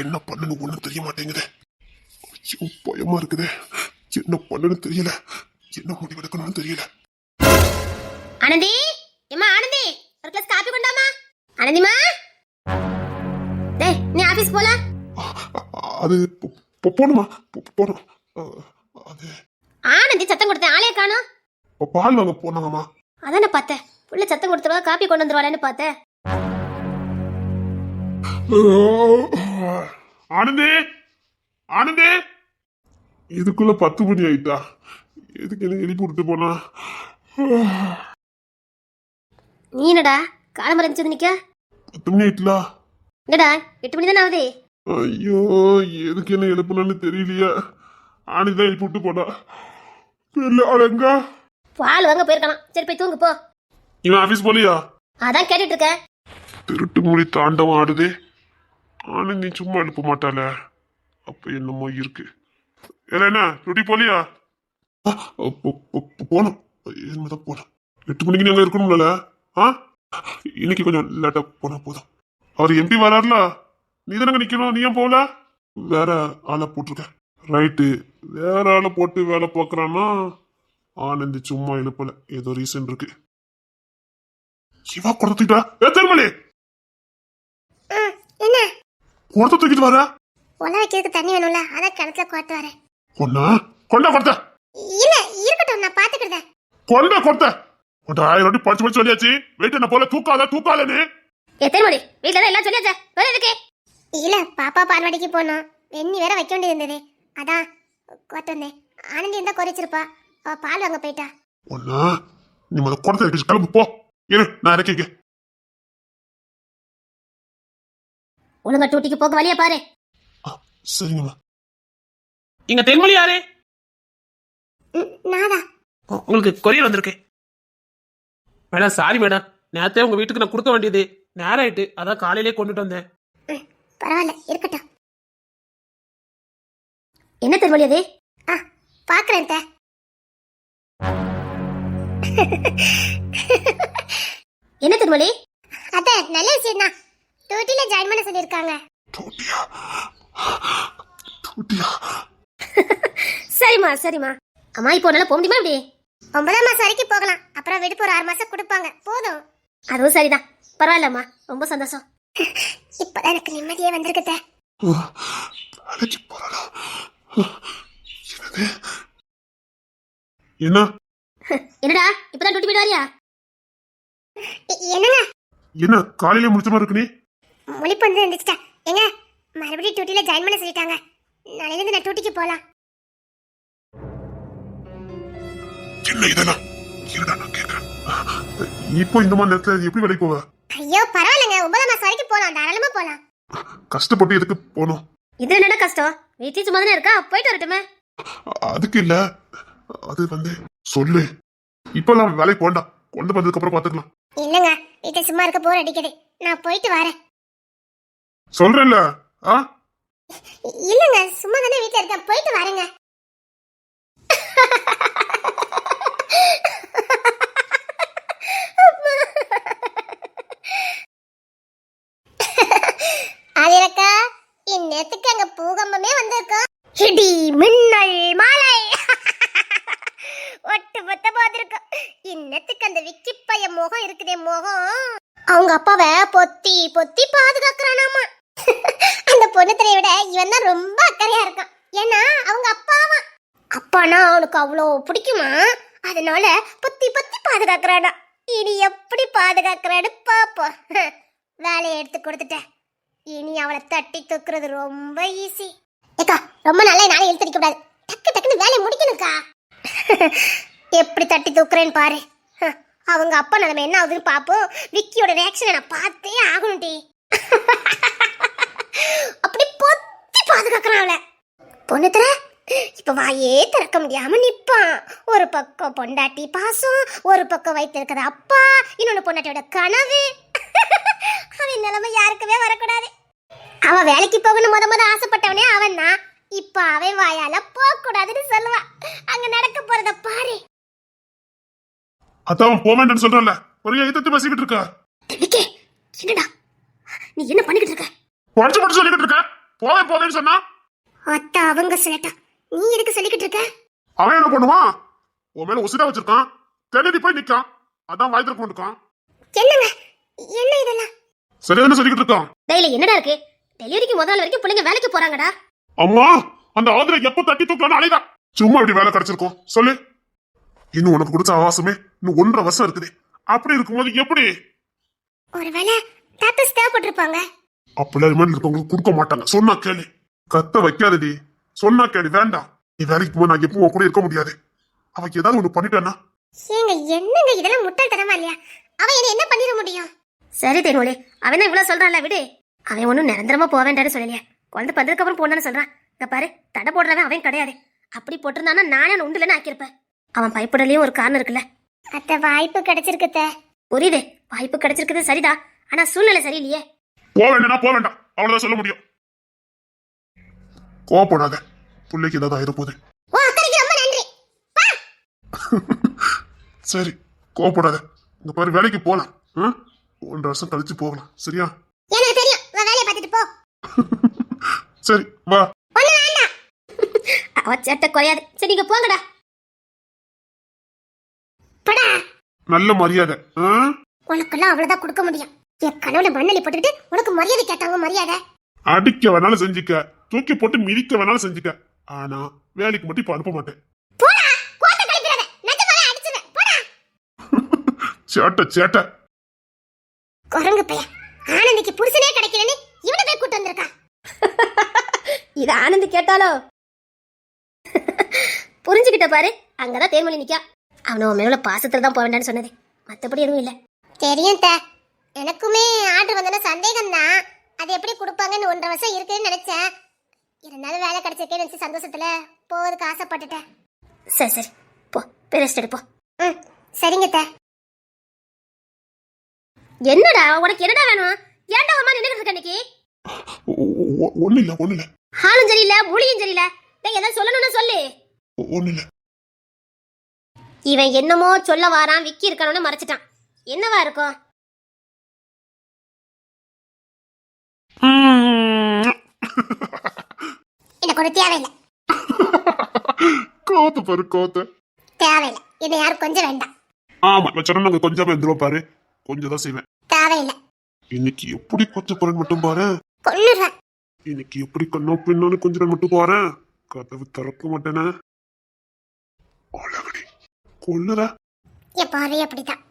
என்ன பண்ணணும் ஒண்ணும் தெரிய மாட்டேங்குது. பயமா இருக்குதே. என்ன பண்ணணும் தெரியல. என்ன முடிவெடுக்கணும்னு தெரியல. ஆனந்தி, ஏமா ஆனந்தி, ஒரு கிளாஸ் காபி கொண்டாமா. ஆனந்திமா, டேய் நீ ஆபீஸ் போல. அது போணுமா? போணும். அது ஆனந்தி சத்தம் கொடுத்தேன், ஆளே காணோம். பால் வாங்க போனாங்கம்மா. அதானே பார்த்தேன், புள்ள சத்தம் கொடுத்துருவா காபி கொண்டு வந்துருவாளேன்னு பார்த்தேன். ஆனந்தி, ஆனந்தி, இதுக்குள்ள 10 மணி ஆயிட்டா. எதுக்கு என்ன எழுப்பி விட்டு போனா? நீ என்னடா காலம்பரம் இருந்துச்சு நிக்க? 10 மணி ஆயிட்டா. என்னடா 8 மணி தானே ஆகுது. ஐயோ, எதுக்கு என்ன எழுப்புனான்னு தெரியலையா. ஆனந்தி எழுப்பி விட்டு போனா. எங்க பால் வாங்க போயிருக்கலாம். சரி போய் தூங்கு போ. இவன் ஆபீஸ் போலியா? அதான் கேட்டுட்டு இருக்கேன். திருட்டு மொழி தாண்டவம் ஆடுது. ஆனந்தி சும்மா எழுப்ப மாட்டாள. அப்ப என்னமோ இருக்கு. என்ன டியூட்டி போலியா? போனோம். என்னதான் போனோம். 8 மணிக்கு அங்க இருக்கணும்ல. இன்னைக்கு கொஞ்சம் லேட்டா போனா போதும். அவர் எம்பி வராருல, நீ தானங்க நிக்கணும். நீ ஏன் போகல? வேற ஆளை போட்டிருக்க. ரைட்டு, வேற ஆளை போட்டு வேலை பார்க்கறான்னா ஆனந்தி சும்மா எழுப்பல. ஏதோ ரீசன் இருக்கு. சிவா கொடுத்துட்டா. திருமலி என்ன கொடுத்து தூக்கிட்டு வர? உல வைக்கிறதுக்கு தண்ணி வேணும்ல, அதான் கிணத்துல கோட்டு வரேன். கொண்டா கொண்டா கொடுத்த. இல்ல இருக்கட்டும், நான் பாத்துக்கிறேன். கொண்டா கொடுத்த. 1000 வாட்டி படிச்சு சொல்லியாச்சு. வெயிட் என்ன போல தூக்காதன்னு. எத்தனை மணி வீட்டுல தான் எல்லாம் சொல்லியாச்சா? வேற எதுக்கு? இல்ல பாப்பா பால்வாடிக்கு போனோம். வெண்ணி வேற வைக்க வேண்டியது இருந்தது, அதான் கோட்டு வந்தேன். ஆனந்தி இருந்தா குறைச்சிருப்பா, அவ பால் வாங்க போயிட்டா. ஒன்னா நீ முத குடத்தை கிளம்பு போ. இரு, நான் இறக்கிக்க. ஒழுங்கா டூட்டிக்கு போக வழியா பாரு. சரிங்கம்மா. இங்க தென்மொழி யாரு? நாதா. உங்களுக்கு கொரியர் வந்திருக்கு மேடம். சாரி மேடம், நேரத்தே உங்க வீட்டுக்கு நான் கொடுக்க வேண்டியது நேரம் ஆயிட்டு, அதான் காலையிலே கொண்டுட்டு வந்தேன். பரவாயில்ல இருக்கட்டும். என்ன தென்மொழி அது? பாக்குறேன். என்ன தென்மொழி? அத நல்ல விஷயம் தான். டூட்டில ஜாயின் பண்ண சொல்லிருக்காங்க. சரிம்மா. அம்மா இப்போ நல்லா போக முடியுமா? எப்படி 9ஆம் மாசம் வரைக்கும் போகலாம். அப்புறம் விடுப்பு ஒரு 6 மாசம் கொடுப்பாங்க, போதும். அதுவும் சரிதான், பரவாயில்லம்மா, ரொம்ப சந்தோஷம். இப்பதான் எனக்கு நிம்மதியே வந்திருக்குத. என்ன என்னடா இப்பதான் டூட்டி போயிட்டு வரியா? என்னங்க என்ன காலையில முடிச்ச மாதிரி இருக்கு? நீ முழிப்பு வந்து இருந்துச்சா? எங்க மறுபடியும் டியூட்டில ஜாயின் பண்ண சொல்லிட்டாங்க. நாளையில இருந்து நான் டியூட்டிக்கு போலாம். என்ன இதெல்லாம்? இருடா நான் கேக்குறேன். இப்போ இந்த மாதிரி நேரத்துல எப்படி வேலைக்கு போவ? ஐயோ பரவாயில்லைங்க, 9ஆம் மாசம் வரைக்கும் போலாம், தாராளமா போலாம். கஷ்டப்பட்டு எதுக்கு போகணும்? இது என்னடா கஷ்டம்? வீட்டுல சும்மா தானே இருக்கா, போயிட்டு வரட்டுமே. அதுக்கு இல்ல, அது வந்து சொல்லு. இப்பெல்லாம் வேலைக்கு போண்டா, கொண்டு வந்ததுக்கு அப்புறம் பாத்துக்கலாம். இல்லங்க, வீட்டுல சும்மா இருக்க போர் அடிக்குது, நான் போயிட்டு வரேன். சொல்றேன்ல. இல்லங்க, சும்மா தானே வீட்டுல இருக்கேன், போயிட்டு வரேங்க. அதிரக்கா, இந்நேரத்துக்கு அங்க பூகம்பமே வந்திருக்கோம். இடி மின்னல் மாலை ஒட்டு மொத்த பாத்திருக்கோம். இன்னத்துக்கு அந்த விக்கி பைய முகம் இருக்குதே, முகம் அவங்க அப்பாவை பொத்தி பொத்தி பாதுகாக்கிறானாமா. அந்த பொண்ணு தலையை விட இவன் தான் ரொம்ப அக்கறையா இருக்கான். ஏன்னா அவங்க அப்பாவா, அப்பானா அவனுக்கு அவ்வளோ பிடிக்குமா, அதனால பொத்தி பொத்தி பாதுகாக்கிறானா. இனி எப்படி பாதுகாக்கிறான்னு பாப்போம். வேலையை எடுத்து கொடுத்துட்டேன், இனி அவளை தட்டி தூக்குறது ரொம்ப ஈஸி. ஏக்கா ரொம்ப நல்லா நானே இழுத்தடிக்க கூடாது, டக்கு டக்குன்னு வேலையை முடிக்கணும்க்கா. எப்படி தட்டி தூக்குறேன்னு பாரு. அவங்க அப்பா நிலைமை என்ன ஆகுதுன்னு பாப்போம். விக்கியோட ரியாக்ஷனை நான் பார்த்தே ஆகணும் டி. அப்படி பொத்தி பாதுகாக்கிறான் அவளை. பொண்ணு தர இப்ப வாயே திறக்க முடியாம நிப்பான். ஒரு பக்கம் பொண்டாட்டி பாசம், ஒரு பக்கம் வயிற்று இருக்கிற அப்பா, இன்னொன்னு பொண்டாட்டியோட கனவு. அவன் நிலைமை யாருக்குமே வரக்கூடாது. அவன் வேலைக்கு போகணும் முத ஆசைப்பட்டவனே அவன் தான். இப்ப அவன் வாயால போக கூடாதுன்னு சொல்லுவான். அங்க நடக்க போறத பாரு. அதான் போக வேண்டாம்னு சொல்றல, ஒரு எதிர்த்து பேசிக்கிட்டு இருக்கா. என்னடா நீ என்ன பண்ணிக்கிட்டு இருக்க? படிச்சு சொல்லிக்கிட்டு இருக்க. போவேன் போவேன்னு சொன்னா அத்தா அவங்க சொல்லட்டா, நீ எதுக்கு சொல்லிக்கிட்டு இருக்க? அவன் என்ன பண்ணுவான்? உன் மேல உசிதா வச்சிருக்கான், தேடி போய் நிக்கான், அதான் வாய் திறக்க மாட்டான். என்னங்க என்ன இதெல்லாம்? சரியான சொல்லிக்கிட்டு இருக்கான். டேய்ல என்னடா இருக்கு? டெலிவரிக்கு முதல் வரைக்கும் பிள்ளைங்க வேலைக்கு போறாங்கடா. அம்மா அந்த ஆதிரை எப்ப தட்டி தூக்கலான்னு அலைதா. சும்மா இப்படி வேலை கிடைச்சிருக்கோம் சொல்லு. இன்னும் உனக்கு கொடுத்த ஆவாசமே இன்னும் 1.5 வருஷம் இருக்குது. அப்படி இருக்கும்போது எப்படி? ஒருவேளை டாக்டர்ஸ் தேவைப்பட்டிருப்பாங்க. அப்படிலாம் ரிமைண்ட் இருக்கவங்களுக்கு கொடுக்க மாட்டாங்க. சொன்னா கேளு. கத்த வைக்காதடி. சொன்னா கேளு. வேண்டாம். நீ வேலைக்கு போக நான் எப்பவும் கூட இருக்க முடியாது. அவக்கு ஏதாவது ஒண்ணு பண்ணிட்டானா? ஏங்க என்னங்க இதெல்லாம் முட்டாள்தனமா இல்லையா? அவன் என்ன பண்ணிட முடியும்? சரி தேனோலே, அவன் தான் இவ்வளவு சொல்றான்ல, விடு. அவன் ஒன்னும் நிரந்தரமா போக வேண்டாம்னு சொல்லலையா? குழந்தை பிறந்ததுக்கு அப்புறம் போனான்னு சொல்றான். இங்க பாரு, தடை போடுறவன் அவன் கிடையாது. அப்படி போட்டிருந்தானா நானே அவன் உண்டுலன்னு ஆக்கியிருப்பேன். அவன் பயப்படலையும் ஒரு காரணம் இருக்குல்ல. அத்த வாய்ப்பு கிடைச்சிருக்குத்த. புரியுது, வாய்ப்பு கிடைச்சிருக்குது சரிதா. ஆனா சூழ்நிலை சரியில்லையே. போக வேண்டாம் போக வேண்டாம், அவ்வளவுதான் சொல்ல முடியும். கோவப்படாத, பிள்ளைக்கு ஏதாவது ஆயிரப்போகுது. ஓ அக்கறைக்கு ரொம்ப நன்றி. சரி கோவப்படாத. இந்த பாரு வேலைக்கு போலாம். 1.5 வருஷம் கழிச்சு போகலாம். சரியா? எனக்கு தெரியும், வேலையை பார்த்துட்டு போ. சரி வா. ஒண்ணு வேண்டாம். அவ சேட்டை குறையாது. சரி நீங்க போங்கடா. படா. நல்ல மரியாதை. உனக்கெல்லாம் அவ்வளவுதான் கொடுக்க முடியும். என் கனவுல மண்ணலி போட்டுட்டு உனக்கு மரியாதை கேட்டாங்க. மரியாதை அடிக்க வேணாலும் செஞ்சுக்க, தூக்கி போட்டு மிதிக்க வேணாலும் செஞ்சுக்க. ஆனா வேலைக்கு மட்டும் இப்ப அனுப்ப மாட்டேன். போடா. கோட்டை கழிப்பிடாத. நெஞ்சமாவே அடிச்சுறேன். போடா. சேட்டை சேட்டை. குரங்கு பையன் ஆனந்திக்கு புருஷனே கிடைக்கலன்னு இவனை போய் கூட்டு வந்திருக்கான். இது ஆனந்தி கேட்டாலோ? புரிஞ்சுக்கிட்ட பாரு. அங்கதான் தேர்மொழி நிக்கா. அவன மேல பாசத்துல தான் போக வேண்டாம்னு சொன்னது, மத்தபடி எதுவும் இல்ல. தெரியும் த. எனக்குமே ஆர்டர் வந்தன சந்தேகம் தான். அது எப்படி கொடுப்பாங்கன்னு 1.5 வருஷம் இருக்குன்னு நினைச்சேன். இருந்தாலும் வேலை கிடைச்சிருக்கேன்னு நினைச்சு சந்தோஷத்துல போவதுக்கு ஆசைப்பட்டுட்டேன். சரி சரி போ, பெருஸ்ட் எடுப்போம். சரிங்க த. என்னடா உனக்கு என்னடா வேணும்? ஏன்டா அம்மா நின்னுட்டு இருக்க இன்னைக்கு? ஒண்ணு இல்ல ஒண்ணு இல்ல. ஹாலும் சரியில்ல, மூலியும் சரியில்ல. டேய் ஏதாவது சொல்லணும்னா சொல்லு. ஒண்ணு இல்ல. இவன் என்னமோ சொல்ல வாரான், விக்கி இருக்கானு மறைச்சிட்டான். என்னவா இருக்கும்? எனக்கு ஒரு தேவையில்லை. கோத்த பாரு கோத்த. தேவையில்லை. என்ன யாரும் கொஞ்சம் வேண்டாம். ஆமா வச்சா கொஞ்சம் எந்திரவா பாரு. கொஞ்சம் தான் செய்வேன். தேவையில்லை. இன்னைக்கு எப்படி கொஞ்சம் போறேன்னு மட்டும் பாரு. கொன்னுடுவேன். இன்னைக்கு எப்படி கண்ணோ பின்னான்னு கொஞ்சம் மட்டும் பாரு. கதவு திறக்க மாட்டேன. அழகடி கொல்லுற. என் பார்வை அப்படிதான்.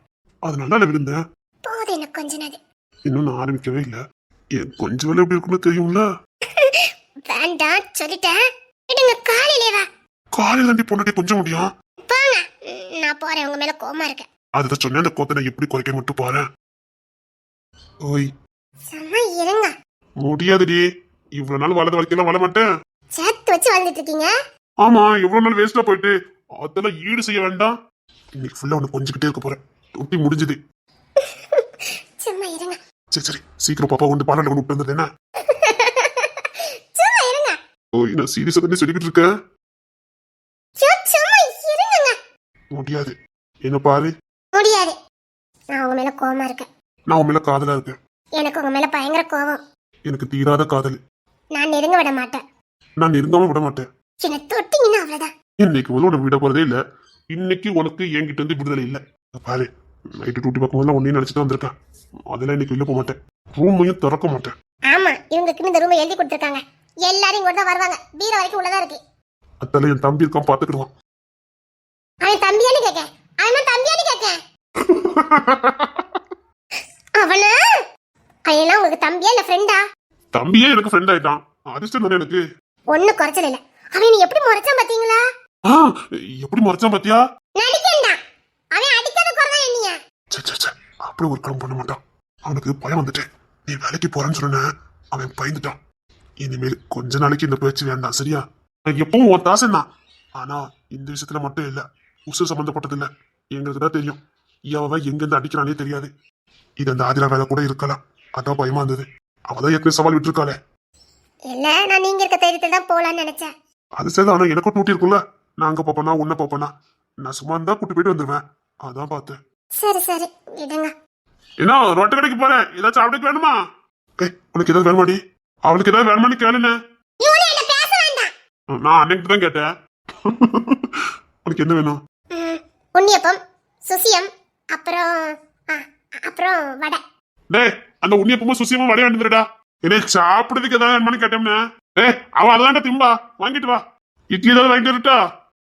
அதனால விழுந்தேன். போது எனக்கு கொஞ்ச நேரம். இன்னும் நான் ஆரம்பிக்கவே இல்ல. என் கொஞ்சம் வேலை எப்படி இருக்குன்னு தெரியும்ல. வேண்டாம் சொல்லிட்டேன். விடுங்க, காலையிலே வா. காலையில தாண்டி பொண்ணாட்டி கொஞ்சம் முடியும். போங்க, நான் போறேன். உங்க மேல கோமா இருக்கேன். அதுதான் சொன்னேன், அந்த கோத்தனை எப்படி குறைக்க மட்டும் பாரு. ஓய் சும்மா இருங்க. முடியாதுடி. இவ்வளவு நாள் வளர்ந்த வரைக்கும் வளர மாட்டேன். சேர்த்து வச்சு வாழ்ந்துட்டு இருக்கீங்க. ஆமா எவ்வளவு நாள் வேஸ்டா போயிட்டு அதெல்லாம் ஈடு செய்ய வேண்டாம். இன்னைக்கு ஃபுல்லா உன்னை கொஞ்சிக்கிட்டே இருக்க போறேன். தொட்டி முடிஞ்சது. சும்மா இருங்க. சரி சரி சீக்கிரம் பாப்பா கொண்டு பாலாண்ட கொண்டு விட்டு வந்துடுறேன். சும்மா இருங்க. ஓய் நான் சீரியஸா தானே சொல்லிக்கிட்டு இருக்கேன். சும்மா இருங்க. முடியாது. என்ன பாரு. முடியாது. நான் உங்க மேல கோவமா இருக்கேன். நான் உன் மேல காதலா இருக்கேன். எனக்கு உங்க மேல பயங்கர கோவம். எனக்கு தீராத காதல். நான் நெருங்க விட மாட்டேன். நான் நெருங்காம விட மாட்டேன். என்ன தொட்டீங்கன்னா அவ்வளவுதான். இன்னைக்கு வந்து உன்னை விட போறதே இல்ல. இன்னைக்கு உனக்கு என்கிட்ட இருந்து விடுதலை இல்ல. பாரு நைட்டு டூட்டி பார்க்கும்போது ஒன்னையும் நினைச்சுட்டு வந்திருக்கேன். அதெல்லாம் இன்னைக்கு வெளில போக மாட்டேன். ரூமையும் திறக்க மாட்டேன். ஆமா இவங்களுக்கு இந்த ரூமை எழுதி கொடுத்துருக்காங்க. எல்லாரும் இங்க தான் வருவாங்க. பீரோ வரைக்கும் உள்ளதா இருக்கு. அத்தால என் தம்பி இருக்கான் பாத்துக்கிடுவான். அவன் தம்பியானு கேட்க. அவன் தம்பியானு கேட்க. அவனா அவனா உங்களுக்கு தம்பியா இல்ல ஃப்ரெண்டா? தம்பியே எனக்கு ஃப்ரெண்ட் ஆயிட்டான். அதிர்ஷ்டம் தானே எனக்கு. ஒண்ணு குறைச்சல இல்ல. அவன் நீ எப்படி முறைச்சான் பாத்தீங்களா? எப்படி மறைச்சான் பாத்தியா? நடிக்கண்டா. அவன் அடிக்காத குறதா என்னைய. சே அப்படி ஒரு களம் பண்ண மாட்டான். அவனுக்கு பயம் வந்துட்டு நீ வேலைக்கு போறேன்னு சொன்ன. அவன் பயந்துட்டான். இனிமேல் கொஞ்ச நாளைக்கு இந்த பேச்சு வேண்டாம் சரியா? எப்பவும் உன் தாசன் தான். ஆனா இந்த விஷயத்துல மட்டும் இல்ல. உசு சம்பந்தப்பட்டது இல்ல. எங்களுக்கு தான் தெரியும். எவ எங்கிருந்து அடிக்கிறானே தெரியாது. இது அந்த ஆதிரா வேலை கூட இருக்கலாம். அதான் பயமா இருந்தது. அவதான் ஏற்கனவே சவால் விட்டுருக்காளே. இல்ல நான் நீங்க இருக்க தைரியத்துல தான் போலான்னு நினைச்சேன். அது சரி. ஆனா எனக்கும் டூட்டி இருக்கும்ல. நான் அங்க பாப்பனா உன்ன பாப்பனா. நான் சும்மா இருந்தா கூட்டு போயிட்டு வந்துருவேன். அதான் பார்த்தேன். சரி சரி விடுங்க. என்ன ரொட்ட கடைக்கு போறேன். ஏதாச்சும் சாப்பிட்டு வேணுமா? உனக்கு ஏதாவது வேணுமாடி? அவளுக்கு ஏதாவது வேணுமான்னு கேளுண்ணே. நீ ஒண்ணு என்ன பேச வேண்டாம். நான் அன்னைக்கு தான் கேட்டேன். உனக்கு என்ன வேணும்? உண்ணியப்பம், சுசியம், அப்புறம் அப்புறம் வடை. டேய், அந்த உண்ணியப்பமும் சுசியமும் வடைய வேண்டியதுடா. என்னை சாப்பிடுறதுக்கு ஏதாவது வேணுமான்னு கேட்டோம்னே. டேய், அவ அதான்டா திம்பா, வாங்கிட்டு வா. இட்லி ஏதாவது வாங்கிட்டு வரட்டா?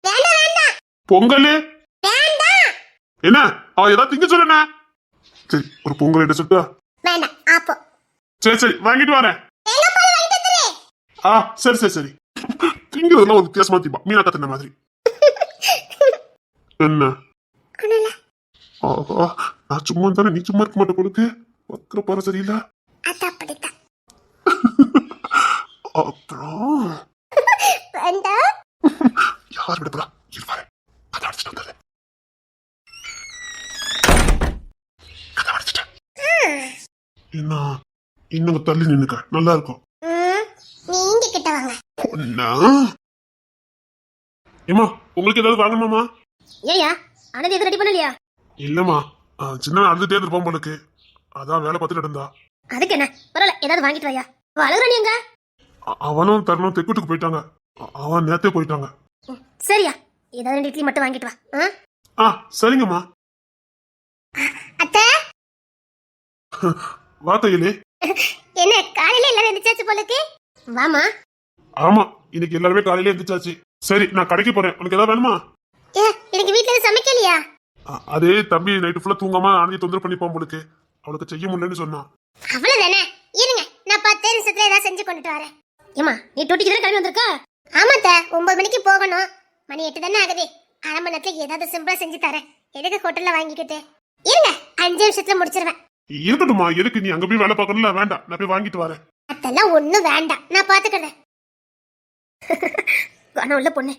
வேண்டாம் வேண்டாம் பொங்கல் வேண்டாம். என்ன அவ ஏதாவது திங்க சொல்லுண்ணே. சரி, ஒரு பொங்கல் எடுத்து சுட்டா? வேண்டாம் ஆப்போ. சரி வாங்கிட்டு வரேன். தேங்காய் பால் வாங்கிட்டு வந்துரு. சரி திங்கிறதுலாம் ஒரு வித்தியாசமா திம்பா, மீனா கத்துன மாதிரி. என்ன நான் சும்மா தானே, நீ சும்மா இருக்க மாட்ட கொடுக்கு. பத்திர பாரு சரியில்லை. அது அப்படித்தான். அப்புறம் வேண்டாம். யார் விடப்படா இருப்பாரு. கதை அடிச்சுட்டு வந்தது. கதை அடிச்சுட்டேன். என்ன இன்னும் தள்ளி நின்னுக்க, நல்லா இருக்கும். நீங்க கிட்ட வாங்க. ஒன்னா ஏமா, உங்களுக்கு ஏதாவது வாங்கணுமாமா? ஏயா அனது எது ரெடி பண்ணலையா? இல்லம்மா, சின்ன அழுதுட்டே இருப்பான் போலுக்கு, அதான் வேலை பார்த்துட்டு இருந்தா. அதுக்கு என்ன, பரவாயில்ல, ஏதாவது வாங்கிட்டு வாயா. அழகுறானி எங்க? அவனும் தரணும் தெக்குட்டுக்கு போயிட்டாங்க. அவன் நேத்தே போயிட்டாங்க. சரியா, ஏதாவது 2 இட்லி மட்டும் வாங்கிட்டு வா. சரிங்கம்மா. அத்தை வா தையலே. என்ன காலையில எல்லாரும் எந்திரிச்சாச்சு போலுக்கு? வாமா. ஆமா, இன்னைக்கு எல்லாருமே காலையில எந்திரிச்சாச்சு. சரி, நான் கடைக்கு போறேன். உனக்கு ஏதாவது வேணுமா? எனக்கு வீட்டுல எதுவும் சமைக்கலையா? அதே தம்பி நைட்டு ஃபுல்லா தூங்காம அணைஞ்சி தொந்தரவு பண்ணிப்பான் போலுக்கு, அவளுக்கு செய்ய முடியலன்னு சொன்னான். அவ்வளவுதானே, இருங்க நான் 10 நிமிஷத்துல ஏதாவது செஞ்சு கொண்டுட்டு வரேன். ஏமா, நீ டூட்டிக்கு தானே கிளம்பி வந்திருக்கா? ஆமாத்த, 9 மணிக்கு போகணும். மணி 8 தானே ஆகுது. 1/2 மணி நேரத்துல ஏதாவது சிம்பிளா செஞ்சு தரேன். எதுக்கு ஹோட்டல்ல வாங்கிக்கிட்டு? இருங்க, 5 நிமிஷத்துல முடிச்சிருவேன். இருக்கட்டுமா, எதுக்கு நீ அங்க போய் வேலை பார்க்கணும்ல? வேண்டாம், நான் போய் வாங்கிட்டு வரேன். அதெல்லாம் ஒண்ணும் வேண்டாம், நான் பாத்துக்கிறேன். கணம் உள்ள பொண்ணு,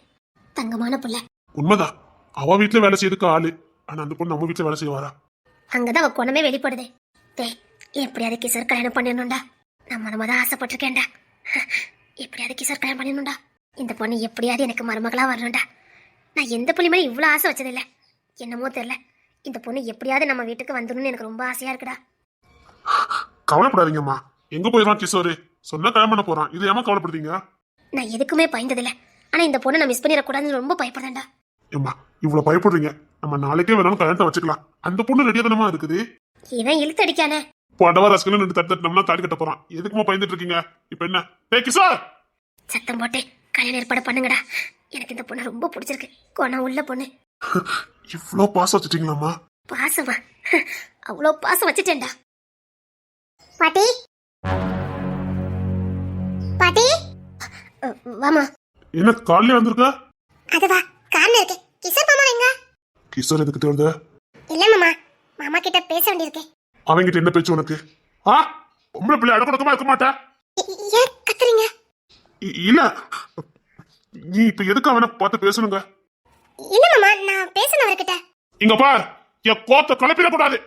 தங்கமான புள்ள. உண்மைதான், அவ வீட்டுல வேலை செய்யறதுக்கு ஆளு. ஆனா அந்த பொண்ணு நம்ம வீட்டுல வேலை செய்ய வரா. அங்கதான் அவ குணமே வெளிப்படுது. எப்படியாவது கிசர் கல்யாணம் பண்ணிடணும்டா. நம்ம தான் ஆசைப்பட்டிருக்கேன்டா. எப்படியாவது கிசர் கல்யாணம் பண்ணிடணும்டா. இந்த பொண்ணு எப்படியாவது எனக்கு மருமகளா வரணும்டா. நான் எந்த புள்ளிமே இவ்வளவு ஆசை வச்சதில்ல. என்னமோ தெரியல, இந்த பொண்ணு எப்படியாவது நம்ம வீட்டுக்கு வந்துடணும்னு எனக்கு ரொம்ப ஆசையா இருக்குடா. கவலைப்படாதீங்கம்மா, எங்க போயிடலாம் கிஷோரு, சொன்னா கல்யாணம் பண்ண போறான். இது ஏமா கவலைப்படுறீங்க? நான் எதுக்குமே பயந்ததில்ல, ஆனா இந்த பொண்ணை நான் மிஸ் பண்ணிடக்கூடாதுன்னு ரொம்ப பயப்படுறேன்டா. ஏம்மா, இவ்வளவு பயப்படுறீங்க, நம்ம நாளைக்கே வேணாலும் கல்யாணத்தை வச்சுக்கலாம். அந்த பொண்ணு ரெடியா தானமா இருக்குது. இவன் இழுத்து அடிக்கானே. படவா ரசிக்கணும் 2 தட்டு தட்டினோம்னா தாடி கட்ட போறான். எதுக்குமா பயந்துட்டு இருக்கீங்க? இப்ப என்ன? டேய் கிஷோர், சத்தம் போட்டு கல்யாணம் ஏற்பாடு பண்ணுங்கடா. எனக்கு இந்த பொண்ணு ரொம்ப பிடிச்சிருக்கு. குணம் உள்ள பொண்ணு. இவ்வளோ பாசம் வச்சுட்டீங்களாம்மா? பாசமா? அவ்வளோ பாசம் வச்சுட்டேன்டா. பாட்டி பாட்டி, வாமா. என்ன காலையில வந்திருக்க? அதுவா, காரணம் இருக்கு. கிஷோர் மாமா எங்க? கிஷோர் எதுக்கு தேடுத? இல்ல மாமா, மாமா கிட்ட பேச வேண்டியிருக்கு. அவங்கிட்ட என்ன பேச்சு உனக்கு? பொம்பளை பிள்ளை அடக்கடக்கமா இருக்க மாட்டா? ஏன் கத்துறீங்க? இல்ல, நீ இப்ப எதுக்கு அவனை பார்த்து பேசணுங்க? இல்ல மாமா, நான் பேசணும் அவர்கிட்ட. இங்க பார், என் கோத்த கலப்பிடக்கூடாது.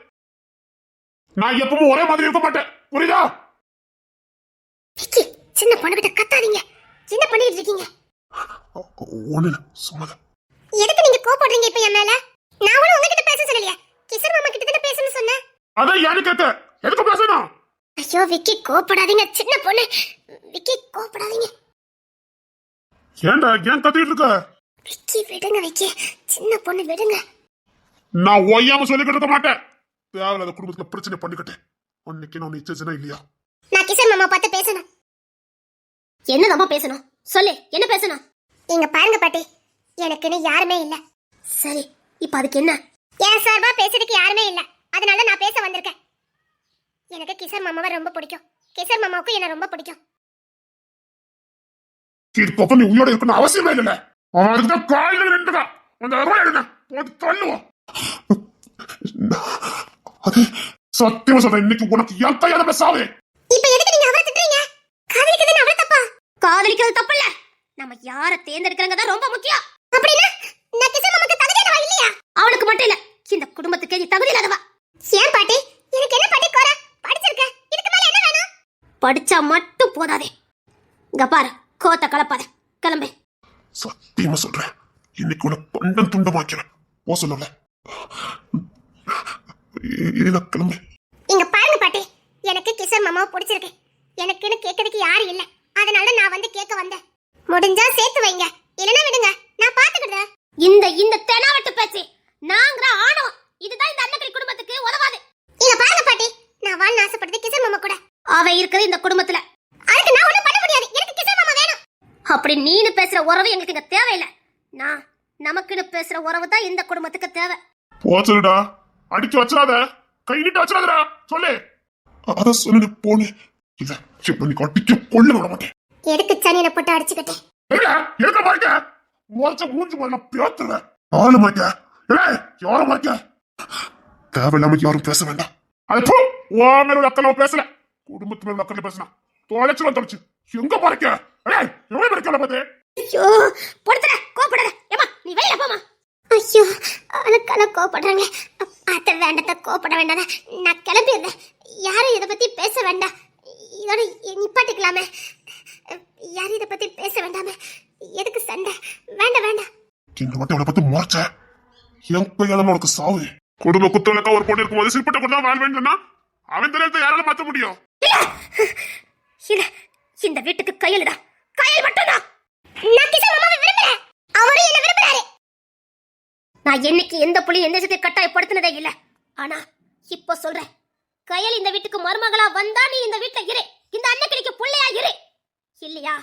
நான் எப்பவும் ஒரே மாதிரி இருக்க மாட்டேன், புரியுதா? விக்கி, சின்ன பொண்ணுகிட்ட கத்தாதீங்க. என்ன பண்ணிட்டு இருக்கீங்க? ஒண்ணு இல்ல, சும்மாதான். எதுக்கு நீங்க கோபப்படுறீங்க இப்ப என் மேல? நான் கூட உங்ககிட்ட பேச சொல்லலையா? கிஷோர் மாமா கிட்ட தானே பேசணும்னு சொன்னேன். அதான் யாரு கேட்ட? எதுக்கு பேசணும்? ஐயோ விக்கி, கோபப்படாதீங்க. சின்ன பொண்ணு, விக்கி கோபப்படாதீங்க. ஏன்டா ஏன் கத்திட்டு இருக்க? விக்கி விடுங்க, விக்கி சின்ன பொண்ணு விடுங்க. நான் ஓயாம சொல்லிக்கிட்டு இருக்க மாட்டேன். தேவையில்லாத குடும்பத்துல பிரச்சனை பண்ணிக்கிட்டேன். உன்னைக்கு நான் நிச்சயம் இல்லையா? நான் கிஷோர் மாமா பார்த்து பேசணும். என்னதாம்மா பேசணும்? சொல்லு, என்ன பேசணும்? இங்க பாருங்க பாட்டி, எனக்குன்னு யாருமே இல்ல. சரி, இப்ப அதுக்கு என்ன? என் சார்பா பேசுறதுக்கு யாருமே இல்ல, அதனால நான் பேச வந்திருக்கேன். எனக்கு கிஷோர் மாமாவை ரொம்ப பிடிக்கும். கிஷோர் மாமாவுக்கு என்ன ரொம்ப பிடிக்கும். இதுக்கப்புறம் நீ உயிரோட இருக்கணும் அவசியமே இல்ல. அவனுக்கு காலையில நின்றுதான் அந்த அருவா எடுங்க போட்டு தள்ளுவோம். அது சத்தியமா சொல்றேன், இன்னைக்கு உனக்கு என் கையால பேசாவே. இப்ப எதுக்கு நீங்க அவரை திட்டுறீங்க? காதலிக்கிறது அவள தப்பா? காதலிக்கிறது தப்பு இல்ல, நம்ம யார தேர்ந்தெடுக்கறங்க தான் ரொம்ப முக்கியம். அப்படினா நான் கிஷோர் மாமாக்கு தகுதியானவா இல்லையா? அவனுக்கு மட்டும் இல்ல, இந்த குடும்பத்துக்கே நீ தகுதி இல்லாதவா. ஏன் பாட்டி, எனக்கு என்ன பாட்டி கோர? படிச்சிருக்க, இதுக்கு மேல என்ன வேணும்? படிச்சா மட்டும் போதாதே. இங்க பாரு, கோத்த கலப்பாத, கிளம்பு. சத்தியமா சொல்றேன், இன்னைக்கு உன பண்டம் துண்டமாக்கிறேன். போ சொல்லல, கிளம்பு. இங்க பாருங்க பாட்டி, எனக்கு கிஷோர் மாமாவை பிடிச்சிருக்கு. எனக்குன்னு கேட்கறதுக்கு யாரும் அவ இருக்கிறது இந்த குடும்பத்துல. அதுக்கு நான் ஒண்ணும் பண்ண முடியாது. எனக்கு கிஷோர் மாமா வேணும். அப்படி நீனு பேசுற உறவு எங்களுக்கு இங்க தேவையில்லை. நான் நமக்குன்னு பேசுற உறவு தான் இந்த குடும்பத்துக்கு தேவை. போச்சுடா, அடிச்சு வச்சிடாத, கை நீட்டு வச்சிடாதடா, சொல்லு. அத சொல்லு போனே. இல்ல இப்ப நீ கட்டிக்க கொள்ள விட மாட்டேன். எதுக்கு சனியனை போட்டு அடிச்சுக்கிட்டேன்? எதுக்க மாட்டே மோச்ச மூஞ்சி போல பேத்துறேன். ஆளு மாட்டே யாரும் மாட்டே. தேவையில்லாம யாரும் பேச வேண்டாம். அது போ, உன் மேல அக்கல பேசல, குடும்பத்து மேல அக்கல பேசினா தொலைச்சு எங்க பாருக்க எவ்வளவு பேருக்கல பாத்து. ஐயோ பொறுத்தல கோபப்படாத. ஏமா நீ வெளியில போமா. ஐயோ அதுக்கான கோபப்படுறாங்க. அத வேண்டாத கோபப்பட வேண்டாத. நான் கிளம்பிடுறேன். யாரும் இதை பத்தி பேச வேண்டாம். இதோட நிப்பாட்டிக்கலாமே. யாரும் இதை பத்தி பேச வேண்டாமே. எதுக்கு சண்டை? வேண்டாம் வேண்டாம். இந்த மட்டும் அவளை பத்தி மறைச்ச என் கையால உனக்கு சாவு. குடும்ப குத்தவளுக்கா ஒரு பொண்ணு இருக்கும்போது சிற்பட்ட கூட வாழ்வேன்னு சொன்னா அவன் தலையத்தை யாரால மாற்ற முடியும்? இல்ல இந்த வீட்டுக்கு கையல்டா, கையல் மட்டும்தான். நான் கிஷோர் மாமாவை விரும்புறேன். அவரும் என்ன விரும்புறாரு. நான் என்னைக்கு எந்த புள்ளி எந்த விஷயத்தை கட்டாயப்படுத்தினதே இல்ல. ஆனா இப்போ சொல்றேன், கையல் இந்த வீட்டுக்கு மருமகளா வந்தா நீ இந்த வீட்டுல இரு. இந்த அண்ணக்கிளிக்கு புள்ளையா இரு. இல்லையா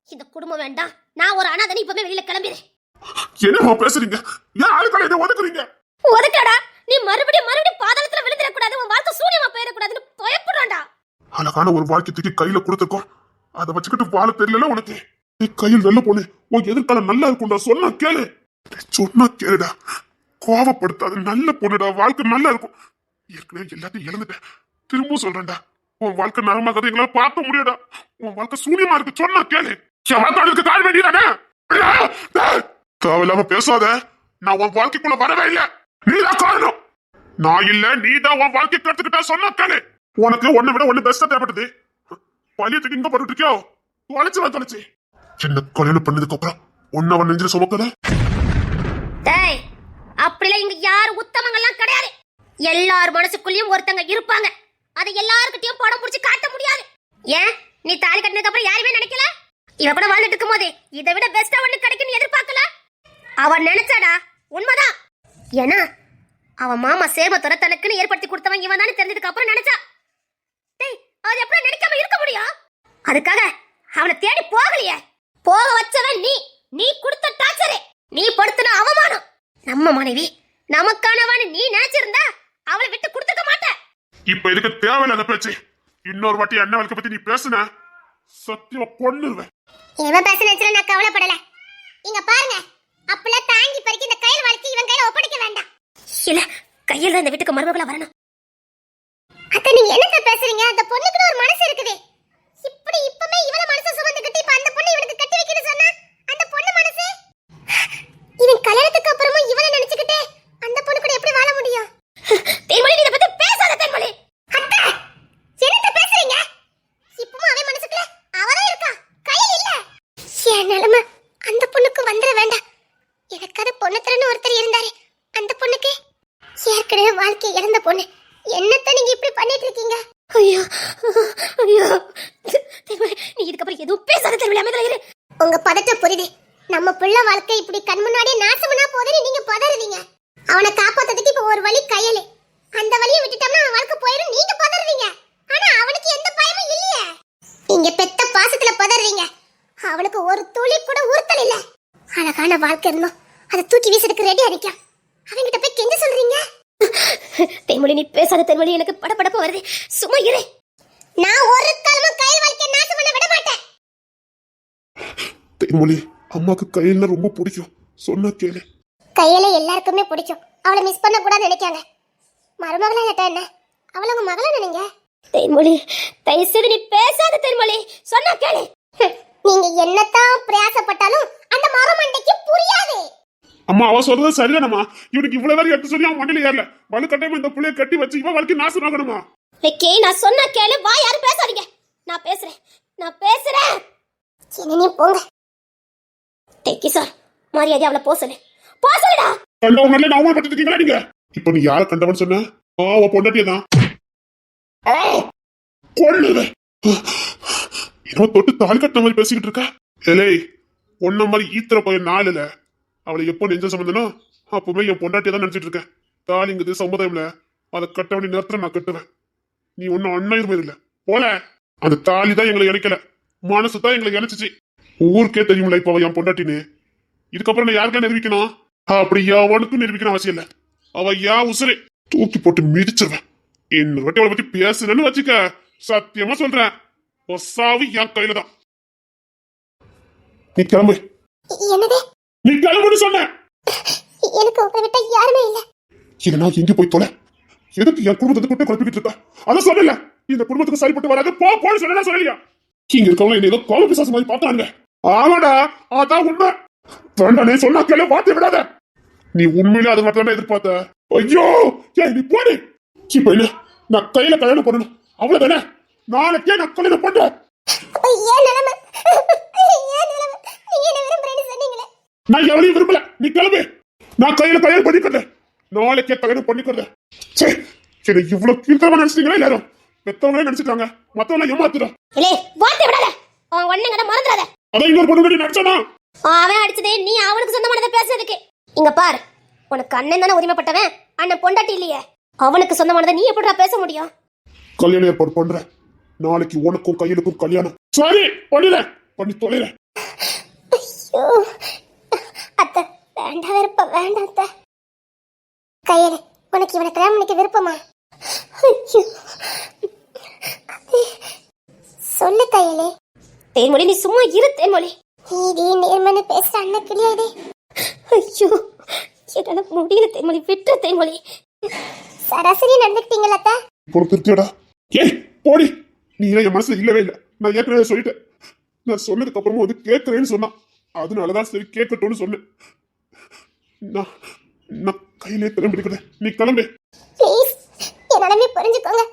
இந்த குடும்பம் வேண்டாம். நான் ஒரு அனாதனை இப்பவே வெளியில கிளம்பிடுறேன். என்னமா பேசுறீங்க? ஏன் ஆளுக்களை இதை ஒதுக்குறீங்க? ஒதுக்கடா, நீ மறுபடியும் பாதாளத்துல விழுந்துடக்கூடாது. உன் வாழ்க்கை சூனியமா போயிடக்கூடாதுன்னு பயப்படுறான்டா. அழகான ஒரு வாழ்க்கை தூக்கி கையில கொடுத்துருக்கோம். அதை வச்சுக்கிட்டு வாழ தெரியல உனக்கு. நீ கையில் வெள்ள போனே, உன் எதிர்காலம் நல்லா இருக்கும்டா. சொன்னா கேளு, சொன்னா கேளுடா. கோவப்படுத்தாது, நல்ல பொண்ணுடா. வாழ்க்கை நல்லா இருக்கும். ஏற்கனவே எல்லாத்தையும் இழந்துட்டேன். திரும்பவும் சொல்றேன்டா, உன் வாழ்க்கை நரமாக எங்களால பார்க்க முடியாதா. உன் வாழ்க்கை சூனியமா இருக்கு. சொன்னா கேளு. வாழ்க்கை கால் வேண்டியதானே. தேவையில்லாம பேசாத. நான் உன் வாழ்க்கைக்குள்ள வரவே இல்லை. நீதான் காரணம். நான் இல்ல, நீதான் உன் வாழ்க்கை கத்துக்கிட்டா. சொன்னா கேளு. உனக்கு ஒன்னை விட ஒண்ணு பெஸ்டா தேவைப்படுது. பழியத்துக்கு இங்க போட்டு இருக்கியோ? தொலைச்சு சின்ன கல்யாணம் பண்ணதுக்கு அப்புறம் ஒன்னவன் நெஞ்சில சுமக்கல. டேய், அப்படிலாம் இங்க யாரு உத்தமங்கள்லாம் கிடையாது. எல்லார் மனசுக்குள்ளயும் ஒருத்தங்க இருப்பாங்க. அதை எல்லார்கிட்டயும் படம் முடிச்சு காட்ட முடியாது. ஏன் நீ தாலி கட்டினதுக்கு அப்புறம் யாருமே நினைக்கல? இவ கூட வாழ்ந்துட்டு இருக்கும் போது இதை விட பெஸ்டா ஒண்ணு கிடைக்கும்னு எதிர்பார்க்கல. அவன் நினைச்சாடா, உண்மைதான். ஏன்னா அவன் மாமா சேமத்தோட தனக்குன்னு ஏற்படுத்தி கொடுத்தவன் இவன் தானே தெரிஞ்சதுக்கு அப்புறம் நினைச்சா. டேய், அது எப்படி நினைக்காம இருக்க முடியும்? அதுக்காக அவனை தேடி போகலையே. போக வச்சவன் நீ. நீ கொடுத்த டார்ச்சர், நீ படுத்தின அவமானம். நம்ம மனைவி நமக்கானவான்னு நீ நினைச்சிருந்தா அவளை விட்டு கொடுத்துக்க மாட்டேன். இப்ப இதுக்கு தேவையில்லாத பேச்சு. இன்னொரு வாட்டி அண்ணன் வாழ்க்கை பத்தி நீ பேசுன சத்தியமா கொன்னுருவேன். இவன் பேச நினைச்சல நான் கவலைப்படல. இங்க பாருங்க, அப்பல தாங்கி பறிக்க இந்த கையில் வாழ்க்கை இவன் கையில ஒப்படைக்க வேண்டாம். இல்ல, கையில் இந்த வீட்டுக்கு மருமகளா வரணும். அத்த நீங்க என்னத்த பேசுறீங்க? அந்த பொண்ணுக்கு ஒரு மனசு இருக்குது. இப்படி இப்பமே இவள மனசு சுமந்துக்கிட்டு இப்ப அந்த பொண்ணு இவனுக்கு கட்டி வைக்கணும் சொன்னா அந்த பொண்ணு மனசு இவன் கல்யாணத்துக்கு அப்புறமும் இவள நினைச்சுக்கிட்டே அந்த பொண்ணு கூட எப்படி வாழ முடியும்? தேன்மொழி, நீ இத பத்தி பேசாத தேன்மொழி. அத்தை என்னத்த பேசுறீங்க? இப்பவும் அவன் மனசுக்குள்ள அவரே இருக்கா, கையில் இல்ல. என் நிலைமை அந்த பொண்ணுக்கு வந்துட வேண்டாம். எனக்கு அது பொண்ணு தரன்னு ஒருத்தர் இருந்தாரு. அந்த பொண்ணுக்கு ஏற்கனவே வாழ்க்கை இழந்த பொண்ணு. என்னத்த நீங்க இப்படி பண்ணிட்டு இருக்கீங்க? ஐயோ ஐயோ, நீ இதுக்கப்புறம் எதுவும் பேசாத தேவையில்ல, அமைதியா இரு. உங்க பதட்டம் புரியுது. நம்ம பிள்ளை வாழ்க்கை இப்படி கண் முன்னாடியே நாசமனா போதுன்னு நீங்க பதறீங்க. அவனை காப்பாத்துறதுக்கு இப்ப ஒரு வழி கையலு. அந்த வழியை விட்டுட்டோம்னா அவன் வாழ்க்கை போயிடும். நீங்க பதறீங்க. ஆனா அவனுக்கு எந்த பயமும் இல்லையே. நீங்க பெத்த பாசத்துல பதறீங்க. அவனுக்கு ஒரு துளி கூட உறுத்தல் இல்ல. அழகான வாழ்க்கை இருந்தோம், அதை தூக்கி வீசறதுக்கு ரெடியா நிக்க. அவங்கிட்ட போய் கெஞ்ச சொல்றீங்க? தேன்மொழி, நீ பேசாத தேன்மொழி. எனக்கு படபடப்பு வருது. சும்மா இரு. நான் ஒரு காலமும் கையில் வாழ்க்கை நாசம் பண்ண விட மாட்டேன். தேன்மொழி, அம்மாக்கு கையில ரொம்ப பிடிக்கும். சொன்னா கேளு. கையில எல்லாருக்குமே பிடிக்கும். அவளை மிஸ் பண்ண கூடாது நினைக்காங்க. மருமகளா கேட்டா என்ன? அவளை உங்க மகளா நினைங்க. தேன்மொழி, தயவுசெய்து நீ பேசாத தேன்மொழி. சொன்னா கேளு. நீங்க என்னத்தான் பிரயாசப்பட்டாலும் அந்த மரமண்டைக்கு புரியாது. அம்மா, அவ சொல்றது சரிதானம்மா. இவனுக்கு இவ்வளவு வேற எடுத்து சொல்லி அவன் மண்ணில ஏறல. வலுக்கட்டாயமா இந்த புள்ளைய கட்டி வச்சு இவன் வாழ்க்கை நாசம் ஆகணுமா? விக்கி, நான் சொன்னா கேளு. வா, யாரும் பேசாதீங்க. நான் பேசுறேன். சரி, நீ போங்க. டேக்கி சார், மரியாதை அவளை போ சொல்லுடா. கண்டவன் நல்ல அவமானப்பட்டு இருக்கீங்களா நீங்க? இப்ப நீ யார கண்டவன் சொன்ன? அவ பொண்டாட்டியதான். கொள்ளுவேன். இவன் தொட்டு தாலி கட்டின மாதிரி பேசிக்கிட்டு இருக்க. ஏலே, ஒன்ன மாதிரி ஈத்திர போய் நாளுல அவளை எப்போ நெஞ்ச சம்பந்தனோ அப்பவுமே என் பொண்டாட்டியை தான் நினைச்சிட்டு இருக்கேன். தாலிங்கிறது சமுதாயம்ல அதை கட்ட வேண்டிய நேரத்துல நான் கட்டுவேன். நீ ஒன்னும் அண்ணாயிரம் இல்ல, போல. அந்த தாலி தான் எங்களை இணைக்கல, மனசு தான் எங்களை இணைச்சிச்சு. ஊருக்கே தெரியும்ல இப்ப அவ என் பொண்டாட்டின்னு. இதுக்கப்புறம் நான் யாருக்கா நிரூபிக்கணும்? அப்படி எவனுக்கும் நிரூபிக்கணும் அவசியம் இல்ல. அவ உசுரை தூக்கி போட்டு மிதிச்சிருவேன். இன்னொரு வாட்டி அவளை பத்தி பேசுறேன்னு வச்சுக்க, சத்தியமா சொல்றேன், ஒசாவி என் கையில தான். நீ கிளம்பு. என்னது? நீ கிளம்புன்னு சொன்ன. எனக்கு உங்களை விட்டா யாருமே இல்ல. இதை நான் எங்க போய் தொலை? எதுக்கு என் குடும்பத்தை கூட்ட குழப்பிக்கிட்டு இருக்கா? அதான் சொல்லல, இந்த குடும்பத்துக்கு சரிப்பட்டு வராது, போன்னு சொல்லல சொல்லலையா? இங்க இருக்கவங்க என்ன ஏதோ கோல பிசாசு மாதிரி பாக்குறாங்க. ஆமாடா, அதான் உண்மை. வேண்டானே சொன்னா கேளு, வார்த்தை விடாத. நீ உண்மையிலே அது மட்டும் தான் எதிர்பார்த்த. ஐயோ, ஏன் நீ போடு. இப்ப என்ன, நான் கையில கல்யாணம் பண்ணணும், அவ்வளவுதானே? நாளைக்கே நான் கல்யாணம் பண்றேன். ஏன் நிலைமை? ஏன் நிலைமை? நீங்க என்ன விரும்புறேன்னு சொன்னீங்களே. நான் எவனையும் விரும்பல, நீ கிளம்பு. நான் கையில கல்யாணம் பண்ணிக்கிறேன், நாளைக்கே கல்யாணம் பண்ணிக்கிறேன். சரி, சரி, இவ்வளவு கீழ்த்தரமா நினைச்சிட்டீங்களா? எல்லாரும் பெத்தவங்களே நினைச்சிட்டாங்க, மத்தவங்க ஏமாத்துறோம். இல்லே, வார்த்தை விடாத. அவன் ஒண்ணுங்கட மறந்துடாத. அதான் இன்னொரு பொண்ணு நினைச்சானா? அவன் அடிச்சதே நீ அவனுக்கு சொந்தமானதை பேசுறதுக்கு. இங்க பார், உனக்கு அண்ணன் தானே உரிமைப்பட்டவன், அண்ணன் பொண்டாட்டி இல்லையே. அவனுக்கு சொந்தமானதை நீ எப்படிடா பேச முடியும்? கல்யாணம் ஏற்பாடு பண்றேன், நாளைக்கு உனக்கும் கையிலுக்கும் கல்யாணம். சரி, பண்ணிடுறேன், பண்ணி தொலைறேன். ஐயோ, அத்தை வேண்டாம், விருப்பம் வேண்டாம் அத்தை. கையலே, உனக்கு இவனை கல்யாணம் பண்ணிக்க விருப்பமா? ஐயோ, சொல்லு கையலே. தேன்மொழி, நீ சும்மா இரு தேன்மொழி. இது நேர்மனு பேசுற அண்ணன் கிடையாது. ஐயோ, என்னால முடியல தேன்மொழி, விட்டு தேன்மொழி. சராசரி நடந்துக்கிட்டீங்களா அத்தை? இப்போ திருத்தியடா. ஏய் போடி, நீ என் மனசுல இல்லவே இல்லை. நான் ஏற்கனவே சொல்லிட்டேன். நான் சொன்னதுக்கு அப்புறமா வந்து கேட்கறேன்னு சொன்னான், அதனாலதான் சரி கேட்கட்டும்னு சொன்னேன். நான் நான் கையிலே கல்யாணம் பண்ணிக்கிறேன், நீ கிளம்பு. ப்ளீஸ், என்னாலுமே புரிஞ்சுக்கோங்க.